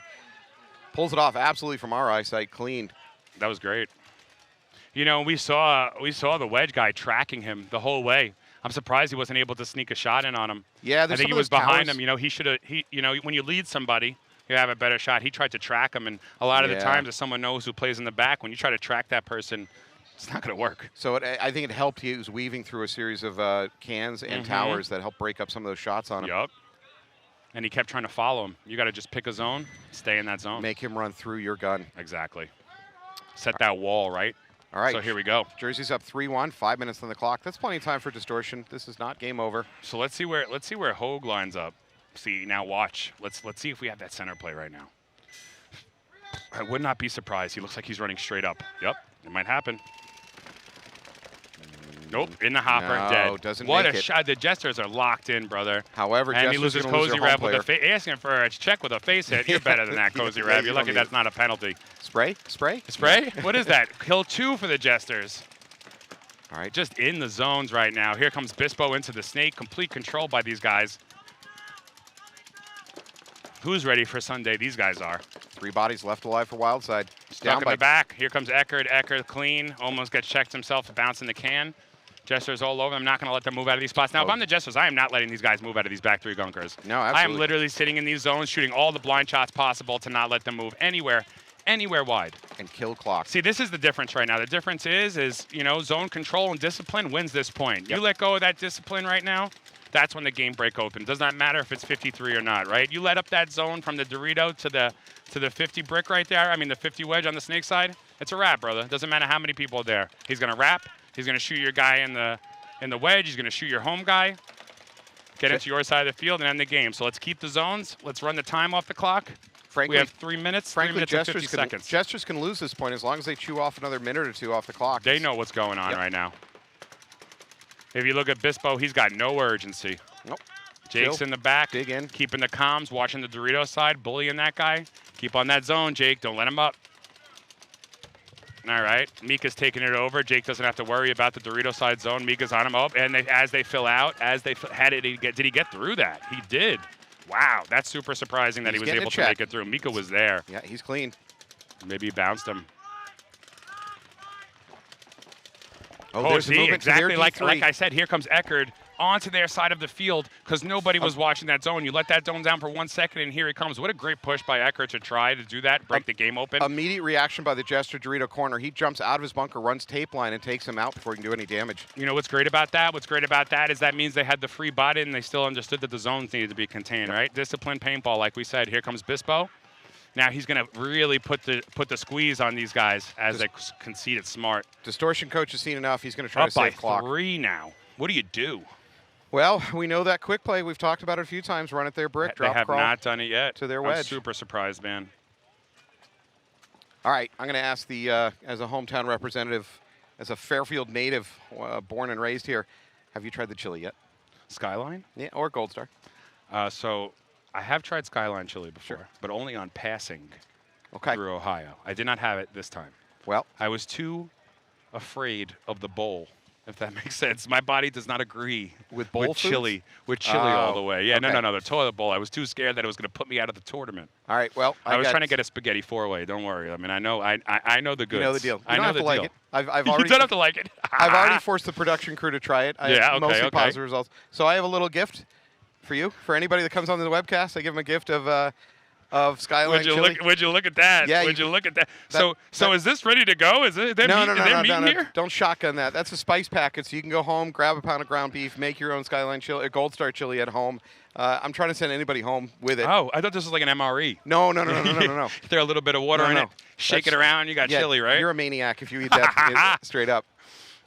Speaker 1: Pulls it off absolutely from our eyesight, clean.
Speaker 2: That was great. You know, we saw the wedge guy tracking him the whole way. I'm surprised he wasn't able to sneak a shot in on him.
Speaker 1: Yeah,
Speaker 2: I think he was behind him. You know, he should have. You know, when you lead somebody, you have a better shot. He tried to track him, and a lot of the times, if someone knows who plays in the back, when you try to track that person, it's not going to work. So
Speaker 1: I think it helped. He was weaving through a series of cans and towers that helped break up some of those shots on him.
Speaker 2: Yup. And he kept trying to follow him. You got to just pick a zone, stay in that zone.
Speaker 1: Make him run through your gun.
Speaker 2: Exactly. Set that wall, right?
Speaker 1: All right.
Speaker 2: So here we go.
Speaker 1: Jersey's up 3-1, 5 minutes on the clock. That's plenty of time for Distortion. This is not game over.
Speaker 2: So let's see where Hogue lines up. See, now watch. Let's see if we have that center play right now. I would not be surprised. He looks like he's running straight up. Yep, it might happen. Nope, in the hopper, dead.
Speaker 1: Doesn't
Speaker 2: what
Speaker 1: make
Speaker 2: a
Speaker 1: it.
Speaker 2: shot. The Jesters are locked in, brother.
Speaker 1: However,
Speaker 2: and
Speaker 1: Jester's
Speaker 2: he loses
Speaker 1: gonna lose
Speaker 2: Cozy
Speaker 1: their home
Speaker 2: Rab with a
Speaker 1: player.
Speaker 2: asking for a check with a face hit. You're better than that, Cozy Rab. You're lucky that's not a penalty.
Speaker 1: Spray? Spray?
Speaker 2: Spray? What is that? Kill 2 for the Jesters.
Speaker 1: All right.
Speaker 2: Just in the zones right now. Here comes Bispo into the snake. Complete control by these guys. Who's ready for Sunday? These guys are.
Speaker 1: 3 bodies left alive for Wildside.
Speaker 2: Stuck in the back. Here comes Eckerd. Eckerd clean. Almost gets checked himself. Bouncing the can. Jesters all over. I'm not going to let them move out of these spots. Now, if I'm the Jesters, I am not letting these guys move out of these back 3 gunkers.
Speaker 1: No, absolutely.
Speaker 2: I am literally sitting in these zones, shooting all the blind shots possible to not let them move anywhere wide.
Speaker 1: And kill clock.
Speaker 2: See, this is the difference right now. The difference is you know, zone control and discipline wins this point. Yep. You let go of that discipline right now, that's when the game break open. Does not matter if it's 53 or not, right? You let up that zone from the Dorito to the 50 brick right there. I mean, the 50 wedge on the snake side. It's a wrap, brother. Doesn't matter how many people are there. He's going to wrap. He's going to shoot your guy in the wedge. He's going to shoot your home guy. Get into your side of the field and end the game. So let's keep the zones. Let's run the time off the clock.
Speaker 1: Frankly,
Speaker 2: we have 3 minutes.
Speaker 1: Frankly,
Speaker 2: 3 minutes and 50 seconds.
Speaker 1: Jesters can lose this point as long as they chew off another minute or 2 off the clock.
Speaker 2: They know what's going on right now. If you look at Bispo, he's got no urgency.
Speaker 1: Nope.
Speaker 2: Jake's in the back.
Speaker 1: Dig in.
Speaker 2: Keeping the comms, watching the Dorito side, bullying that guy. Keep on that zone, Jake. Don't let him up. All right. Mika's taking it over. Jake doesn't have to worry about the Dorito side zone. Mika's on him up. And as they fill out, did he get through that? He did. Wow. That's super surprising that he was able to make it through. Mika was there.
Speaker 1: Yeah, he's clean.
Speaker 2: Maybe he bounced him.
Speaker 1: There's
Speaker 2: see, exactly like I said, here comes Eckerd onto their side of the field because nobody was watching that zone. You let that zone down for 1 second, and here he comes. What a great push by Eckerd to try to do that, break the game open.
Speaker 1: Immediate reaction by the Jester Dorito corner. He jumps out of his bunker, runs tape line, and takes him out before he can do any damage.
Speaker 2: You know what's great about that? What's great about that is that means they had the free bot in, and they still understood that the zones needed to be contained, right? Disciplined paintball, like we said. Here comes Bispo. Now he's going to really put the squeeze on these guys as they concede it smart.
Speaker 1: Distortion coach has seen enough. He's going to try to save clock.
Speaker 2: Up by 3 now. What do you do?
Speaker 1: Well, we know that quick play. We've talked about it a few times. Run it their brick, drop,
Speaker 2: they have
Speaker 1: crawl
Speaker 2: not done it yet.
Speaker 1: To their wedge.
Speaker 2: I'm super surprised, man.
Speaker 1: All right, I'm going to ask the as a hometown representative, as a Fairfield native, born and raised here, have you tried the chili yet?
Speaker 2: Skyline?
Speaker 1: Yeah, or Gold Star.
Speaker 2: So I have tried Skyline chili before, but only on passing through Ohio. I did not have it this time.
Speaker 1: Well,
Speaker 2: I was too afraid of the bowl, if that makes sense. My body does not agree
Speaker 1: with bowl
Speaker 2: chili, all the way. Yeah, no, the toilet bowl. I was too scared that it was going to put me out of the tournament.
Speaker 1: All right, well,
Speaker 2: I was trying to get a spaghetti 4-way. Don't worry. I mean, I know the goods.
Speaker 1: You know the deal.
Speaker 2: I know the
Speaker 1: like
Speaker 2: deal.
Speaker 1: it. I've already.
Speaker 2: You don't have to like it.
Speaker 1: I've already forced the production crew to try it. I have mostly positive results. So I have a little gift for you. For anybody that comes on the webcast, I give them a gift of Skyline chili.
Speaker 2: Would you look at that?
Speaker 1: Yeah,
Speaker 2: would you look at that? So is this ready to go? Is it?
Speaker 1: No. Here? Don't shotgun that. That's a spice packet, so you can go home, grab a pound of ground beef, make your own Skyline chili, Gold Star chili at home. I'm trying to send anybody home with it.
Speaker 2: Oh, I thought this was like an MRE.
Speaker 1: No.
Speaker 2: Throw a little bit of water in it, shake it around, you got chili, right?
Speaker 1: You're a maniac if you eat that straight up.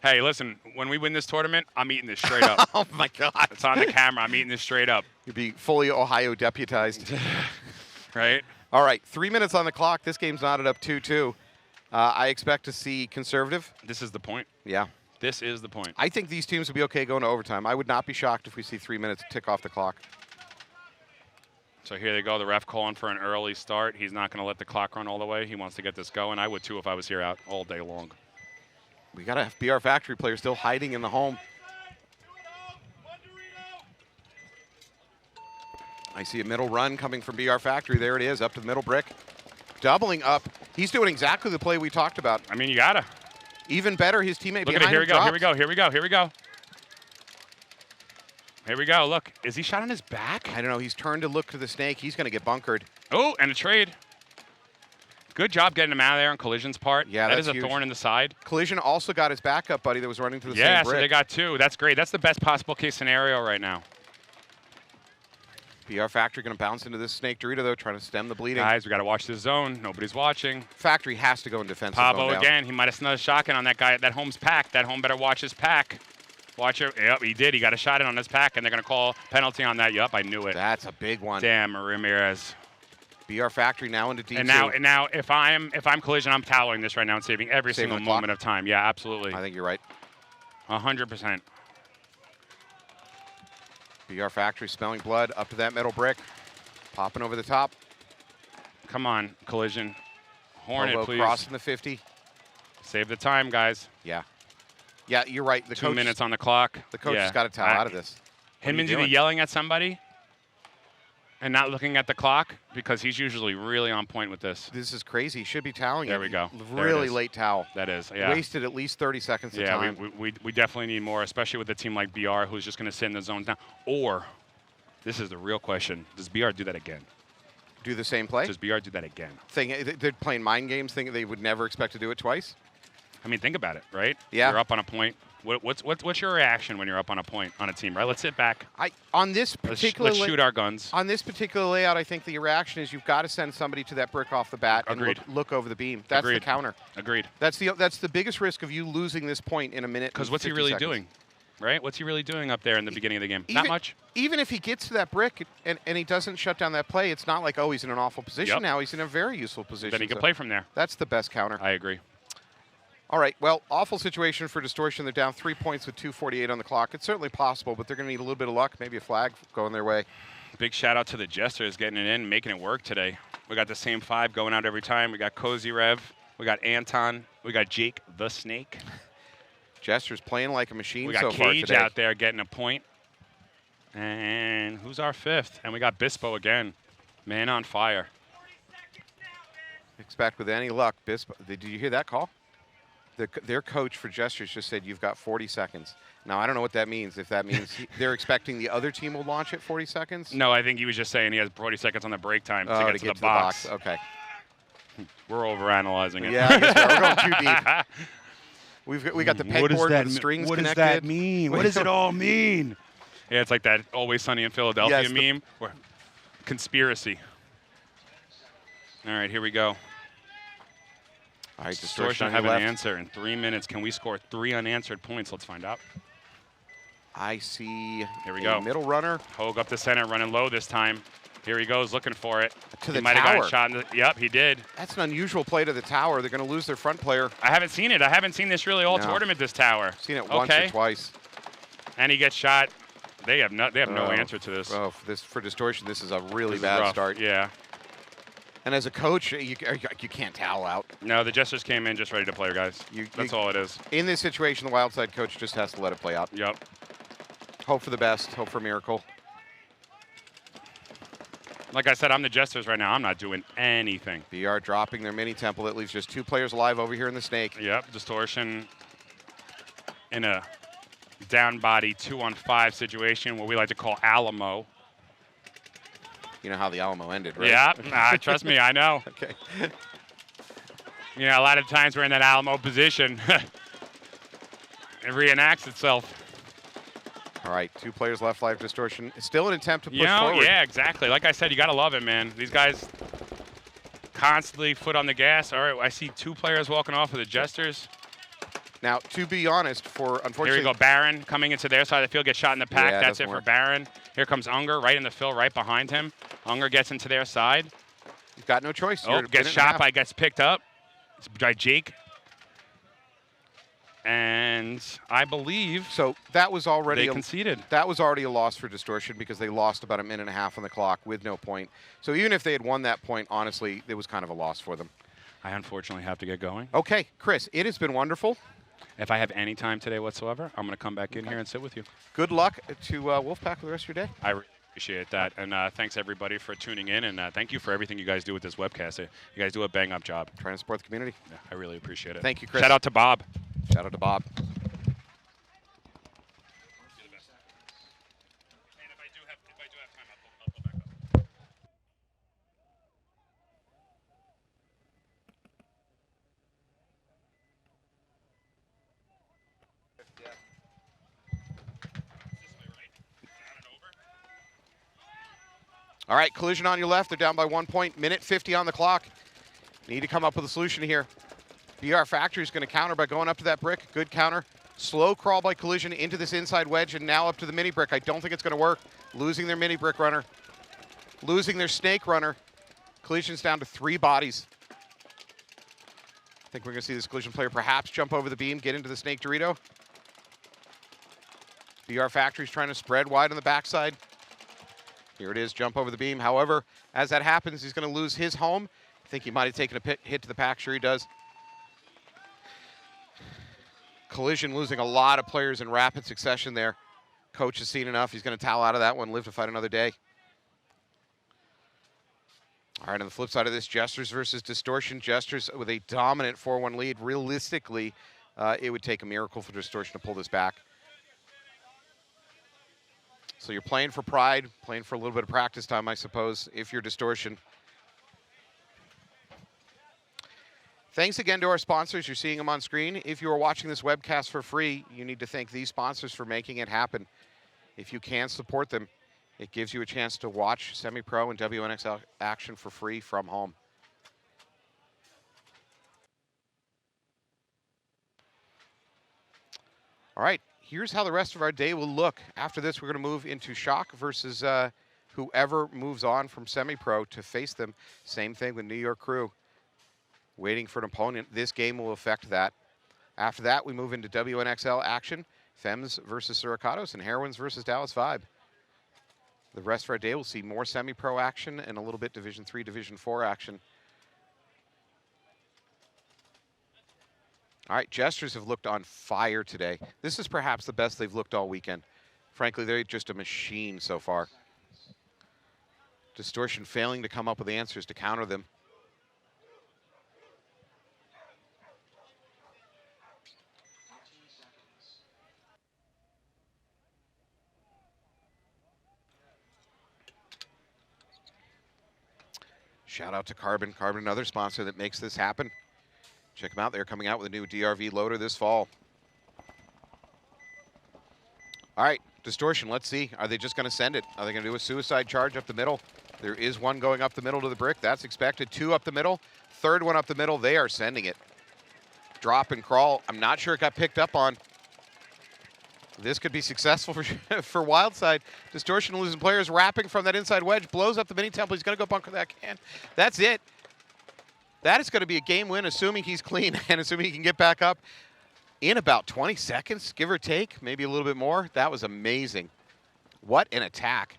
Speaker 2: Hey, listen, when we win this tournament, I'm eating this straight up.
Speaker 1: Oh, my God.
Speaker 2: It's on the camera. I'm eating this straight up.
Speaker 1: You'd be fully Ohio deputized.
Speaker 2: Right?
Speaker 1: All right, 3 minutes on the clock. This game's knotted up 2-2. I expect to see conservative.
Speaker 2: This is the point.
Speaker 1: Yeah.
Speaker 2: This is the point.
Speaker 1: I think these teams will be okay going to overtime. I would not be shocked if we see 3 minutes tick off the clock.
Speaker 2: So here they go. The ref calling for an early start. He's not going to let the clock run all the way. He wants to get this going. I would, too, if I was here out all day long.
Speaker 1: We got a BR Factory player still hiding in the home. I see a middle run coming from BR Factory. There it is, up to the middle brick. Doubling up. He's doing exactly the play we talked about.
Speaker 2: I mean, you gotta.
Speaker 1: Even better, his teammate
Speaker 2: Look
Speaker 1: behind
Speaker 2: at it. Here
Speaker 1: him
Speaker 2: we go.
Speaker 1: dropped.
Speaker 2: Here we go. Here we go. Here we go. Here we go. Look, is he shot on his back?
Speaker 1: I don't know. He's turned to look to the snake. He's going to get bunkered.
Speaker 2: Oh, and a trade. Good job getting him out of there on Collision's part.
Speaker 1: Yeah,
Speaker 2: that
Speaker 1: that's
Speaker 2: is a
Speaker 1: huge.
Speaker 2: thorn in the side.
Speaker 1: Collision also got his backup buddy that was running to the same
Speaker 2: Yeah,
Speaker 1: brick.
Speaker 2: so they got 2. That's great. That's the best possible case scenario right now.
Speaker 1: BR Factory going to bounce into this snake Dorito, though, trying to stem the bleeding.
Speaker 2: Guys, we got to watch this zone. Nobody's watching.
Speaker 1: Factory has to go in defensive
Speaker 2: Pablo
Speaker 1: zone
Speaker 2: again. He might have snuck a shotgun on that guy. That home's pack. That home better watch his pack. Watch it. Yep, he did. He got a shot in on his pack, and they're going to call penalty on that. Yup, I knew it.
Speaker 1: That's a big one.
Speaker 2: Damn, Ramirez.
Speaker 1: BR Factory now into D2.
Speaker 2: And now, if I'm Collision, I'm toweling this right now and saving every
Speaker 1: Saving
Speaker 2: single
Speaker 1: the clock.
Speaker 2: moment of time. Yeah, absolutely.
Speaker 1: I think you're right.
Speaker 2: 100%.
Speaker 1: BR Factory smelling blood up to that middle brick. Popping over the top.
Speaker 2: Come on, Collision. Hornet,
Speaker 1: Bobo
Speaker 2: please.
Speaker 1: crossing the 50.
Speaker 2: Save the time, guys.
Speaker 1: Yeah. Yeah, you're right. The
Speaker 2: 2
Speaker 1: coach,
Speaker 2: minutes on the clock.
Speaker 1: The coach
Speaker 2: Yeah.
Speaker 1: has got to towel out of this.
Speaker 2: Him
Speaker 1: What are
Speaker 2: and
Speaker 1: you
Speaker 2: either
Speaker 1: doing?
Speaker 2: yelling at somebody and not looking at the clock because he's usually really on point with this.
Speaker 1: This is crazy. He should be toweling.
Speaker 2: There
Speaker 1: it.
Speaker 2: we go. There it
Speaker 1: Really
Speaker 2: is.
Speaker 1: late towel.
Speaker 2: That is, yeah.
Speaker 1: Wasted at least 30 seconds of time.
Speaker 2: Yeah, we definitely need more, especially with a team like BR who's just going to sit in the zone now. Or, this is the real question, does BR do that again?
Speaker 1: Do the same play?
Speaker 2: Does BR do that again?
Speaker 1: They're playing mind games, thinking they would never expect to do it twice.
Speaker 2: I mean, think about it, right?
Speaker 1: Yeah.
Speaker 2: You're up on a point. What's your reaction when you're up on a point on a team, right? Let's sit back.
Speaker 1: On this particular
Speaker 2: Let's shoot our guns.
Speaker 1: On this particular layout, I think the reaction is you've got to send somebody to that brick off the bat
Speaker 2: Agreed.
Speaker 1: and look over the beam. That's
Speaker 2: Agreed.
Speaker 1: the counter.
Speaker 2: Agreed.
Speaker 1: That's the biggest risk of you losing this point in a minute.
Speaker 2: Because what's he
Speaker 1: 50
Speaker 2: really
Speaker 1: seconds.
Speaker 2: doing? Right? What's he really doing up there in the beginning of the game? Not much.
Speaker 1: Even if he gets to that brick and he doesn't shut down that play, it's not like, oh, he's in an awful position
Speaker 2: Yep.
Speaker 1: now. He's in a very useful position.
Speaker 2: Then he can
Speaker 1: So
Speaker 2: play from there.
Speaker 1: That's the best counter.
Speaker 2: I agree.
Speaker 1: All right, well, awful situation for Distortion. They're down 3 points with 2:48 on the clock. It's certainly possible, but they're going to need a little bit of luck, maybe a flag going their way.
Speaker 2: Big shout out to the Jesters getting it in, making it work today. We got the same 5 going out every time. We got Cozy Rev. We got Anton. We got Jake the Snake.
Speaker 1: Jesters playing like a machine
Speaker 2: We got
Speaker 1: so far
Speaker 2: Cage
Speaker 1: today.
Speaker 2: out there getting a point. And who's our 5th? And we got Bispo again. Man on fire.
Speaker 1: Expect with any luck, Bispo. Did you hear that call? Their coach for Jesters just said you've got 40 seconds. Now, I don't know what that means. If that means they're expecting the other team will launch at 40 seconds?
Speaker 2: No, I think he was just saying he has 40 seconds on the break time
Speaker 1: Oh,
Speaker 2: to get to the box.
Speaker 1: Okay.
Speaker 2: We're overanalyzing it.
Speaker 1: Yeah, I guess we're going too deep. We got the pegboard with the strings
Speaker 2: what
Speaker 1: connected.
Speaker 2: What does that mean? What does it all mean? Yeah, it's like that Always Sunny in Philadelphia
Speaker 1: Yes,
Speaker 2: meme. Or conspiracy. All right, here we go.
Speaker 1: All right,
Speaker 2: Distortion
Speaker 1: on
Speaker 2: have
Speaker 1: your
Speaker 2: an
Speaker 1: left.
Speaker 2: answer in 3 minutes. Can we score 3 unanswered points? Let's find out.
Speaker 1: I see
Speaker 2: Here we
Speaker 1: a
Speaker 2: go.
Speaker 1: middle runner.
Speaker 2: Hogue up the center, running low this time. Here he goes, looking for it.
Speaker 1: To
Speaker 2: He
Speaker 1: the
Speaker 2: might have gotten
Speaker 1: tower.
Speaker 2: shot in the, yep, he did.
Speaker 1: That's an unusual play to the tower. They're going to lose their front player.
Speaker 2: I haven't seen it. I haven't seen this really all
Speaker 1: No.
Speaker 2: tournament, this tower.
Speaker 1: Seen it once or twice.
Speaker 2: And he gets shot. They have no answer to this.
Speaker 1: Oh, for Distortion, this is a really
Speaker 2: This is
Speaker 1: bad
Speaker 2: rough.
Speaker 1: start.
Speaker 2: Yeah.
Speaker 1: And as a coach, you can't towel out.
Speaker 2: No, the Jesters came in just ready to play, guys. That's all it is.
Speaker 1: In this situation, the wild side coach just has to let it play out.
Speaker 2: Yep.
Speaker 1: Hope for the best. Hope for a miracle.
Speaker 2: Like I said, I'm the Jesters right now. I'm not doing anything.
Speaker 1: BR dropping their mini temple. That leaves just 2 players alive over here in the snake.
Speaker 2: Yep, Distortion in a down body 2-on-5 situation, what we like to call Alamo.
Speaker 1: You know how the Alamo ended, right?
Speaker 2: Yeah, trust me, I know.
Speaker 1: Okay.
Speaker 2: You know, a lot of times we're in that Alamo position. It reenacts itself.
Speaker 1: All right, 2 players left, live Distortion. Still an attempt to push forward.
Speaker 2: Yeah, exactly. Like I said, you got to love it, man. These guys constantly foot on the gas. All right, I see 2 players walking off of the Jesters.
Speaker 1: Now, to be honest,
Speaker 2: Here
Speaker 1: unfortunately,
Speaker 2: we go, Barron coming into their side of the field, gets shot in the pack.
Speaker 1: Yeah,
Speaker 2: That's
Speaker 1: doesn't
Speaker 2: it for
Speaker 1: work.
Speaker 2: Barron. Here comes Unger, right in the fill, right behind him. Unger gets into their side.
Speaker 1: you've got no choice.
Speaker 2: Oh,
Speaker 1: You're at a
Speaker 2: gets
Speaker 1: minute and a
Speaker 2: shot
Speaker 1: half.
Speaker 2: by, gets picked up. It's by Jake. And I believe
Speaker 1: So that was already
Speaker 2: they conceded.
Speaker 1: That was already a loss for Distortion because they lost about a minute and a half on the clock with no point. So even if they had won that point, honestly, it was kind of a loss for them.
Speaker 2: I unfortunately have to get going.
Speaker 1: Okay, Chris, it has been wonderful.
Speaker 2: If I have any time today whatsoever, I'm going to come back in here and sit with you.
Speaker 1: Good luck to Wolfpack for the rest of your day.
Speaker 2: I really appreciate that. And thanks, everybody, for tuning in. And thank you for everything you guys do with this webcast. You guys do a bang-up job.
Speaker 1: Trying to support the community.
Speaker 2: Yeah, I really appreciate it.
Speaker 1: Thank you, Chris.
Speaker 2: Shout out to Bob.
Speaker 1: Shout out to Bob. All right, Collision on your left. They're down by 1 point. Minute 50 on the clock. Need to come up with a solution here. BR Factory is going to counter by going up to that brick. Good counter. Slow crawl by Collision into this inside wedge, and now up to the mini brick. I don't think it's going to work. Losing their mini brick runner. Losing their snake runner. Collision's down to 3 bodies. I think we're going to see this Collision player perhaps jump over the beam, get into the snake Dorito. BR Factory's trying to spread wide on the backside. Here it is, jump over the beam. However, as that happens, he's going to lose his home. I think he might have taken a hit to the pack. Sure he does. Collision losing a lot of players in rapid succession there. Coach has seen enough. He's going to towel out of that one, live to fight another day. All right, on the flip side of this, Jesters versus Distortion. Jesters with a dominant 4-1 lead. Realistically, it would take a miracle for Distortion to pull this back. So you're playing for pride, playing for a little bit of practice time, I suppose, if you're Distortion. Thanks again to our sponsors. You're seeing them on screen. If you are watching this webcast for free, you need to thank these sponsors for making it happen. If you can support them, it gives you a chance to watch semi-pro and WNXL action for free from home. All right, here's how the rest of our day will look. After this, we're going to move into Shock versus whoever moves on from semi-pro to face them. Same thing with New York Crew. Waiting for an opponent. This game will affect that. After that, we move into WNXL action. Femmes versus Suricatos and Heroines versus Dallas Vibe. The rest of our day will see more semi-pro action and a little bit Division 3, Division 4 action. All right, Jesters have looked on fire today. This is perhaps the best they've looked all weekend. Frankly, they're just a machine so far. Distortion failing to come up with answers to counter them. Shout out to Carbon. Carbon, another sponsor that makes this happen. Check them out. They're coming out with a new DRV loader this fall. All right, Distortion, let's see. Are they just going to send it? Are they going to do a suicide charge up the middle? There is one going up the middle to the brick. That's expected. 2 up the middle. 3rd one up the middle. They are sending it. Drop and crawl. I'm not sure it got picked up on. This could be successful for Wildside. Distortion losing players, wrapping from that inside wedge, blows up the mini temple. He's going to go bunker that can. That's it. That is going to be a game win, assuming he's clean and assuming he can get back up in about 20 seconds, give or take, maybe a little bit more. That was amazing. What an attack.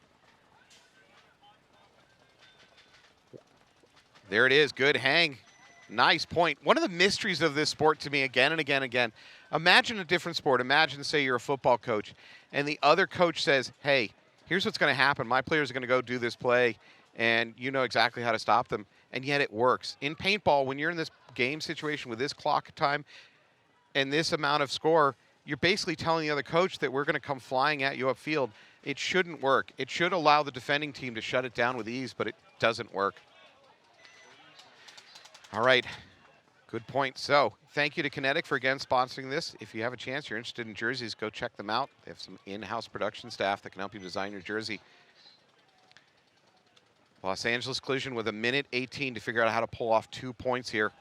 Speaker 1: There it is. Good hang. Nice point. One of the mysteries of this sport to me again and again and again, imagine a different sport. Imagine, say, you're a football coach, and the other coach says, hey, here's what's going to happen. My players are going to go do this play, and you know exactly how to stop them, and yet it works. In paintball, when you're in this game situation with this clock time and this amount of score, you're basically telling the other coach that we're going to come flying at you upfield. It shouldn't work. It should allow the defending team to shut it down with ease, but it doesn't work. All right, good point. So thank you to Kinetic for again sponsoring this. If you have a chance, you're interested in jerseys, go check them out. They have some in-house production staff that can help you design your jersey. Los Angeles Collision with a minute 18 to figure out how to pull off 2 points here.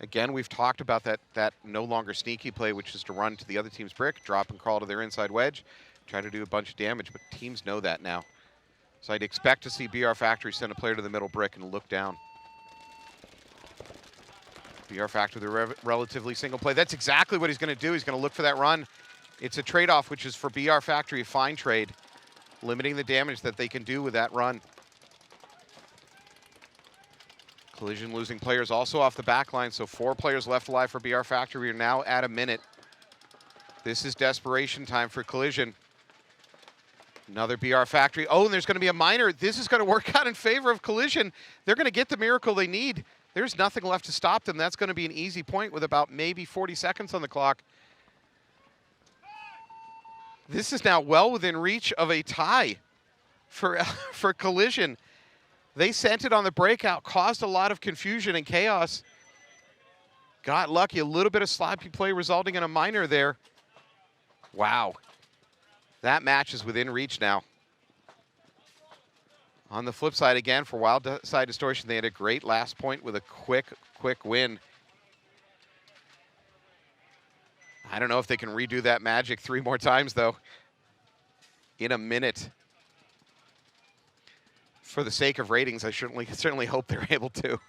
Speaker 1: Again, we've talked about that no longer sneaky play, which is to run to the other team's brick, drop and crawl to their inside wedge, try to do a bunch of damage, but teams know that now. So I'd expect to see BR Factory send a player to the middle brick and look down. BR Factory with a relatively single play. That's exactly what he's going to do. He's going to look for that run. It's a trade-off, which is for BR Factory a fine trade, limiting the damage that they can do with that run. Collision losing players also off the back line, so 4 players left alive for BR Factory. We are now at a minute. This is desperation time for Collision. Another BR Factory. Oh, and there's going to be a minor. This is going to work out in favor of Collision. They're going to get the miracle they need. There's nothing left to stop them. That's going to be an easy point with about maybe 40 seconds on the clock. This is now well within reach of a tie for Collision. They sent it on the breakout, caused a lot of confusion and chaos. Got lucky, a little bit of sloppy play resulting in a minor there. Wow. That match is within reach now. On the flip side again, for Wild Side Distortion, they had a great last point with a quick win. I don't know if they can redo that magic 3 more times, though, in a minute. For the sake of ratings, I certainly hope they're able to.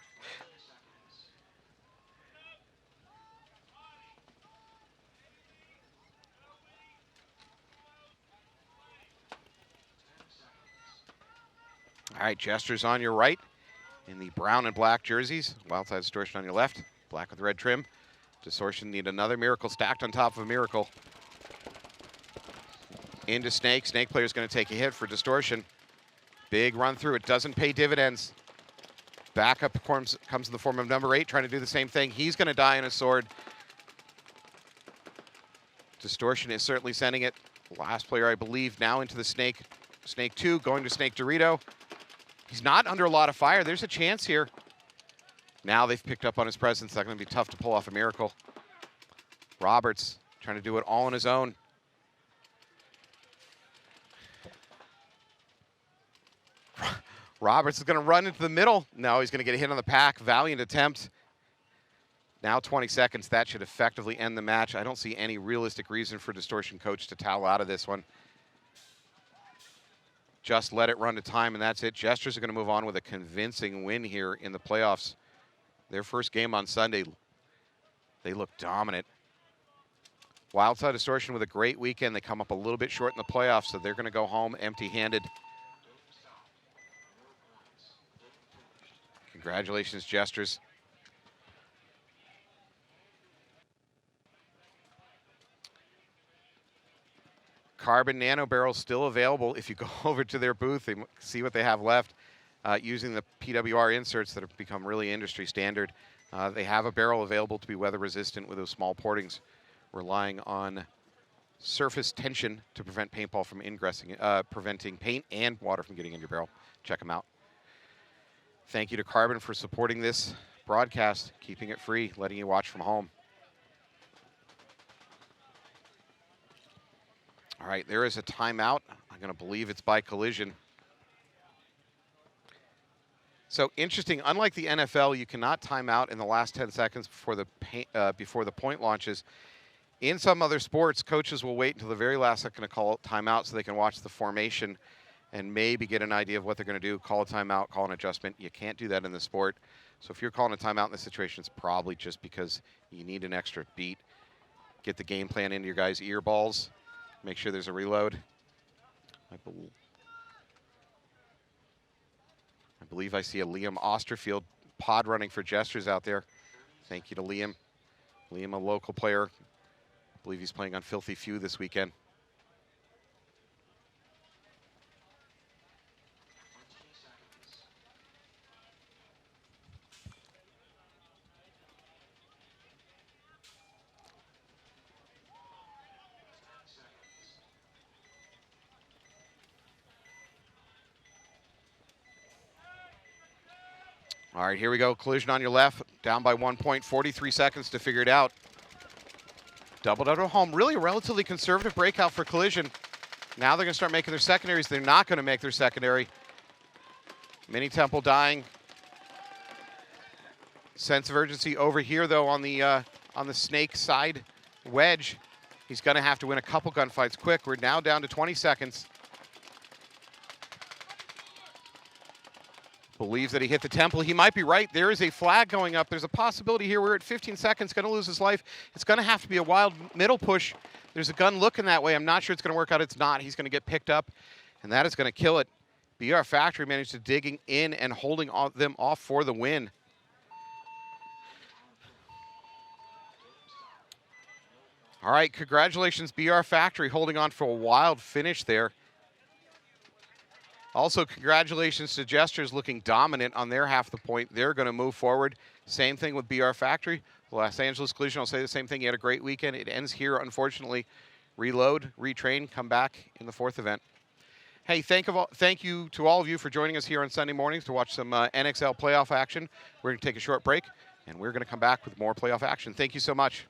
Speaker 1: All right, Jesters on your right in the brown and black jerseys. Wild Side Distortion on your left, black with red trim. Distortion need another miracle stacked on top of a miracle. Into Snake. Snake player's going to take a hit for Distortion. Big run through. It doesn't pay dividends. Backup comes in the form of number 8, trying to do the same thing. He's going to die in a sword. Distortion is certainly sending it. Last player, I believe, now into the Snake. Snake 2 going to Snake Dorito. He's not under a lot of fire. There's a chance here. Now they've picked up on his presence. That's going to be tough to pull off a miracle. Roberts trying to do it all on his own. Roberts is going to run into the middle. No, he's going to get a hit on the pack. Valiant attempt. Now 20 seconds. That should effectively end the match. I don't see any realistic reason for Distortion coach to towel out of this one. Just let it run to time, and that's it. Jesters are going to move on with a convincing win here in the playoffs. Their first game on Sunday, they look dominant. Wild Side Distortion with a great weekend. They come up a little bit short in the playoffs, so they're going to go home empty-handed. Congratulations, Jesters. Carbon nano barrels still available. If you go over to their booth and see what they have left, using the PWR inserts that have become really industry standard. They have a barrel available to be weather resistant with those small portings, relying on surface tension to prevent paintball from ingressing, preventing paint and water from getting in your barrel. Check them out. Thank you to Carbon for supporting this broadcast, keeping it free, letting you watch from home. All right, there is a timeout. I'm going to believe it's by Collision. So interesting, unlike the NFL, you cannot time out in the last 10 seconds before the point launches. In some other sports, coaches will wait until the very last second to call timeout so they can watch the formation and maybe get an idea of what they're going to do, call a timeout, call an adjustment. You can't do that in the sport. So if you're calling a timeout in this situation, it's probably just because you need an extra beat. Get the game plan into your guys' earballs. Make sure there's a reload. I believe I see a Liam Osterfield pod running for Jesters out there. Thank you to Liam. Liam, a local player. I believe he's playing on Filthy Few this weekend. All right, here we go. Collision on your left, down by 1 point, 43 seconds to figure it out. Doubled out at home. Really a relatively conservative breakout for Collision. Now they're going to start making their secondaries. They're not going to make their secondary. Mini Temple dying. Sense of urgency over here, though, on the Snake side wedge. He's going to have to win a couple gunfights quick. We're now down to 20 seconds. Believes that he hit the temple. He might be right. There is a flag going up. There's a possibility here. We're at 15 seconds, going to lose his life. It's going to have to be a wild middle push. There's a gun looking that way. I'm not sure it's going to work out. It's not. He's going to get picked up, and that is going to kill it. BR Factory managed to digging in and holding them off for the win. All right, congratulations, BR Factory, holding on for a wild finish there. Also, congratulations to Jesters, looking dominant on their half the point. They're going to move forward. Same thing with BR Factory. The Los Angeles Collision, I'll say the same thing. You had a great weekend. It ends here, unfortunately. Reload, retrain, come back in the 4th event. Hey, thank you to all of you for joining us here on Sunday mornings to watch some NXL playoff action. We're going to take a short break, and we're going to come back with more playoff action. Thank you so much.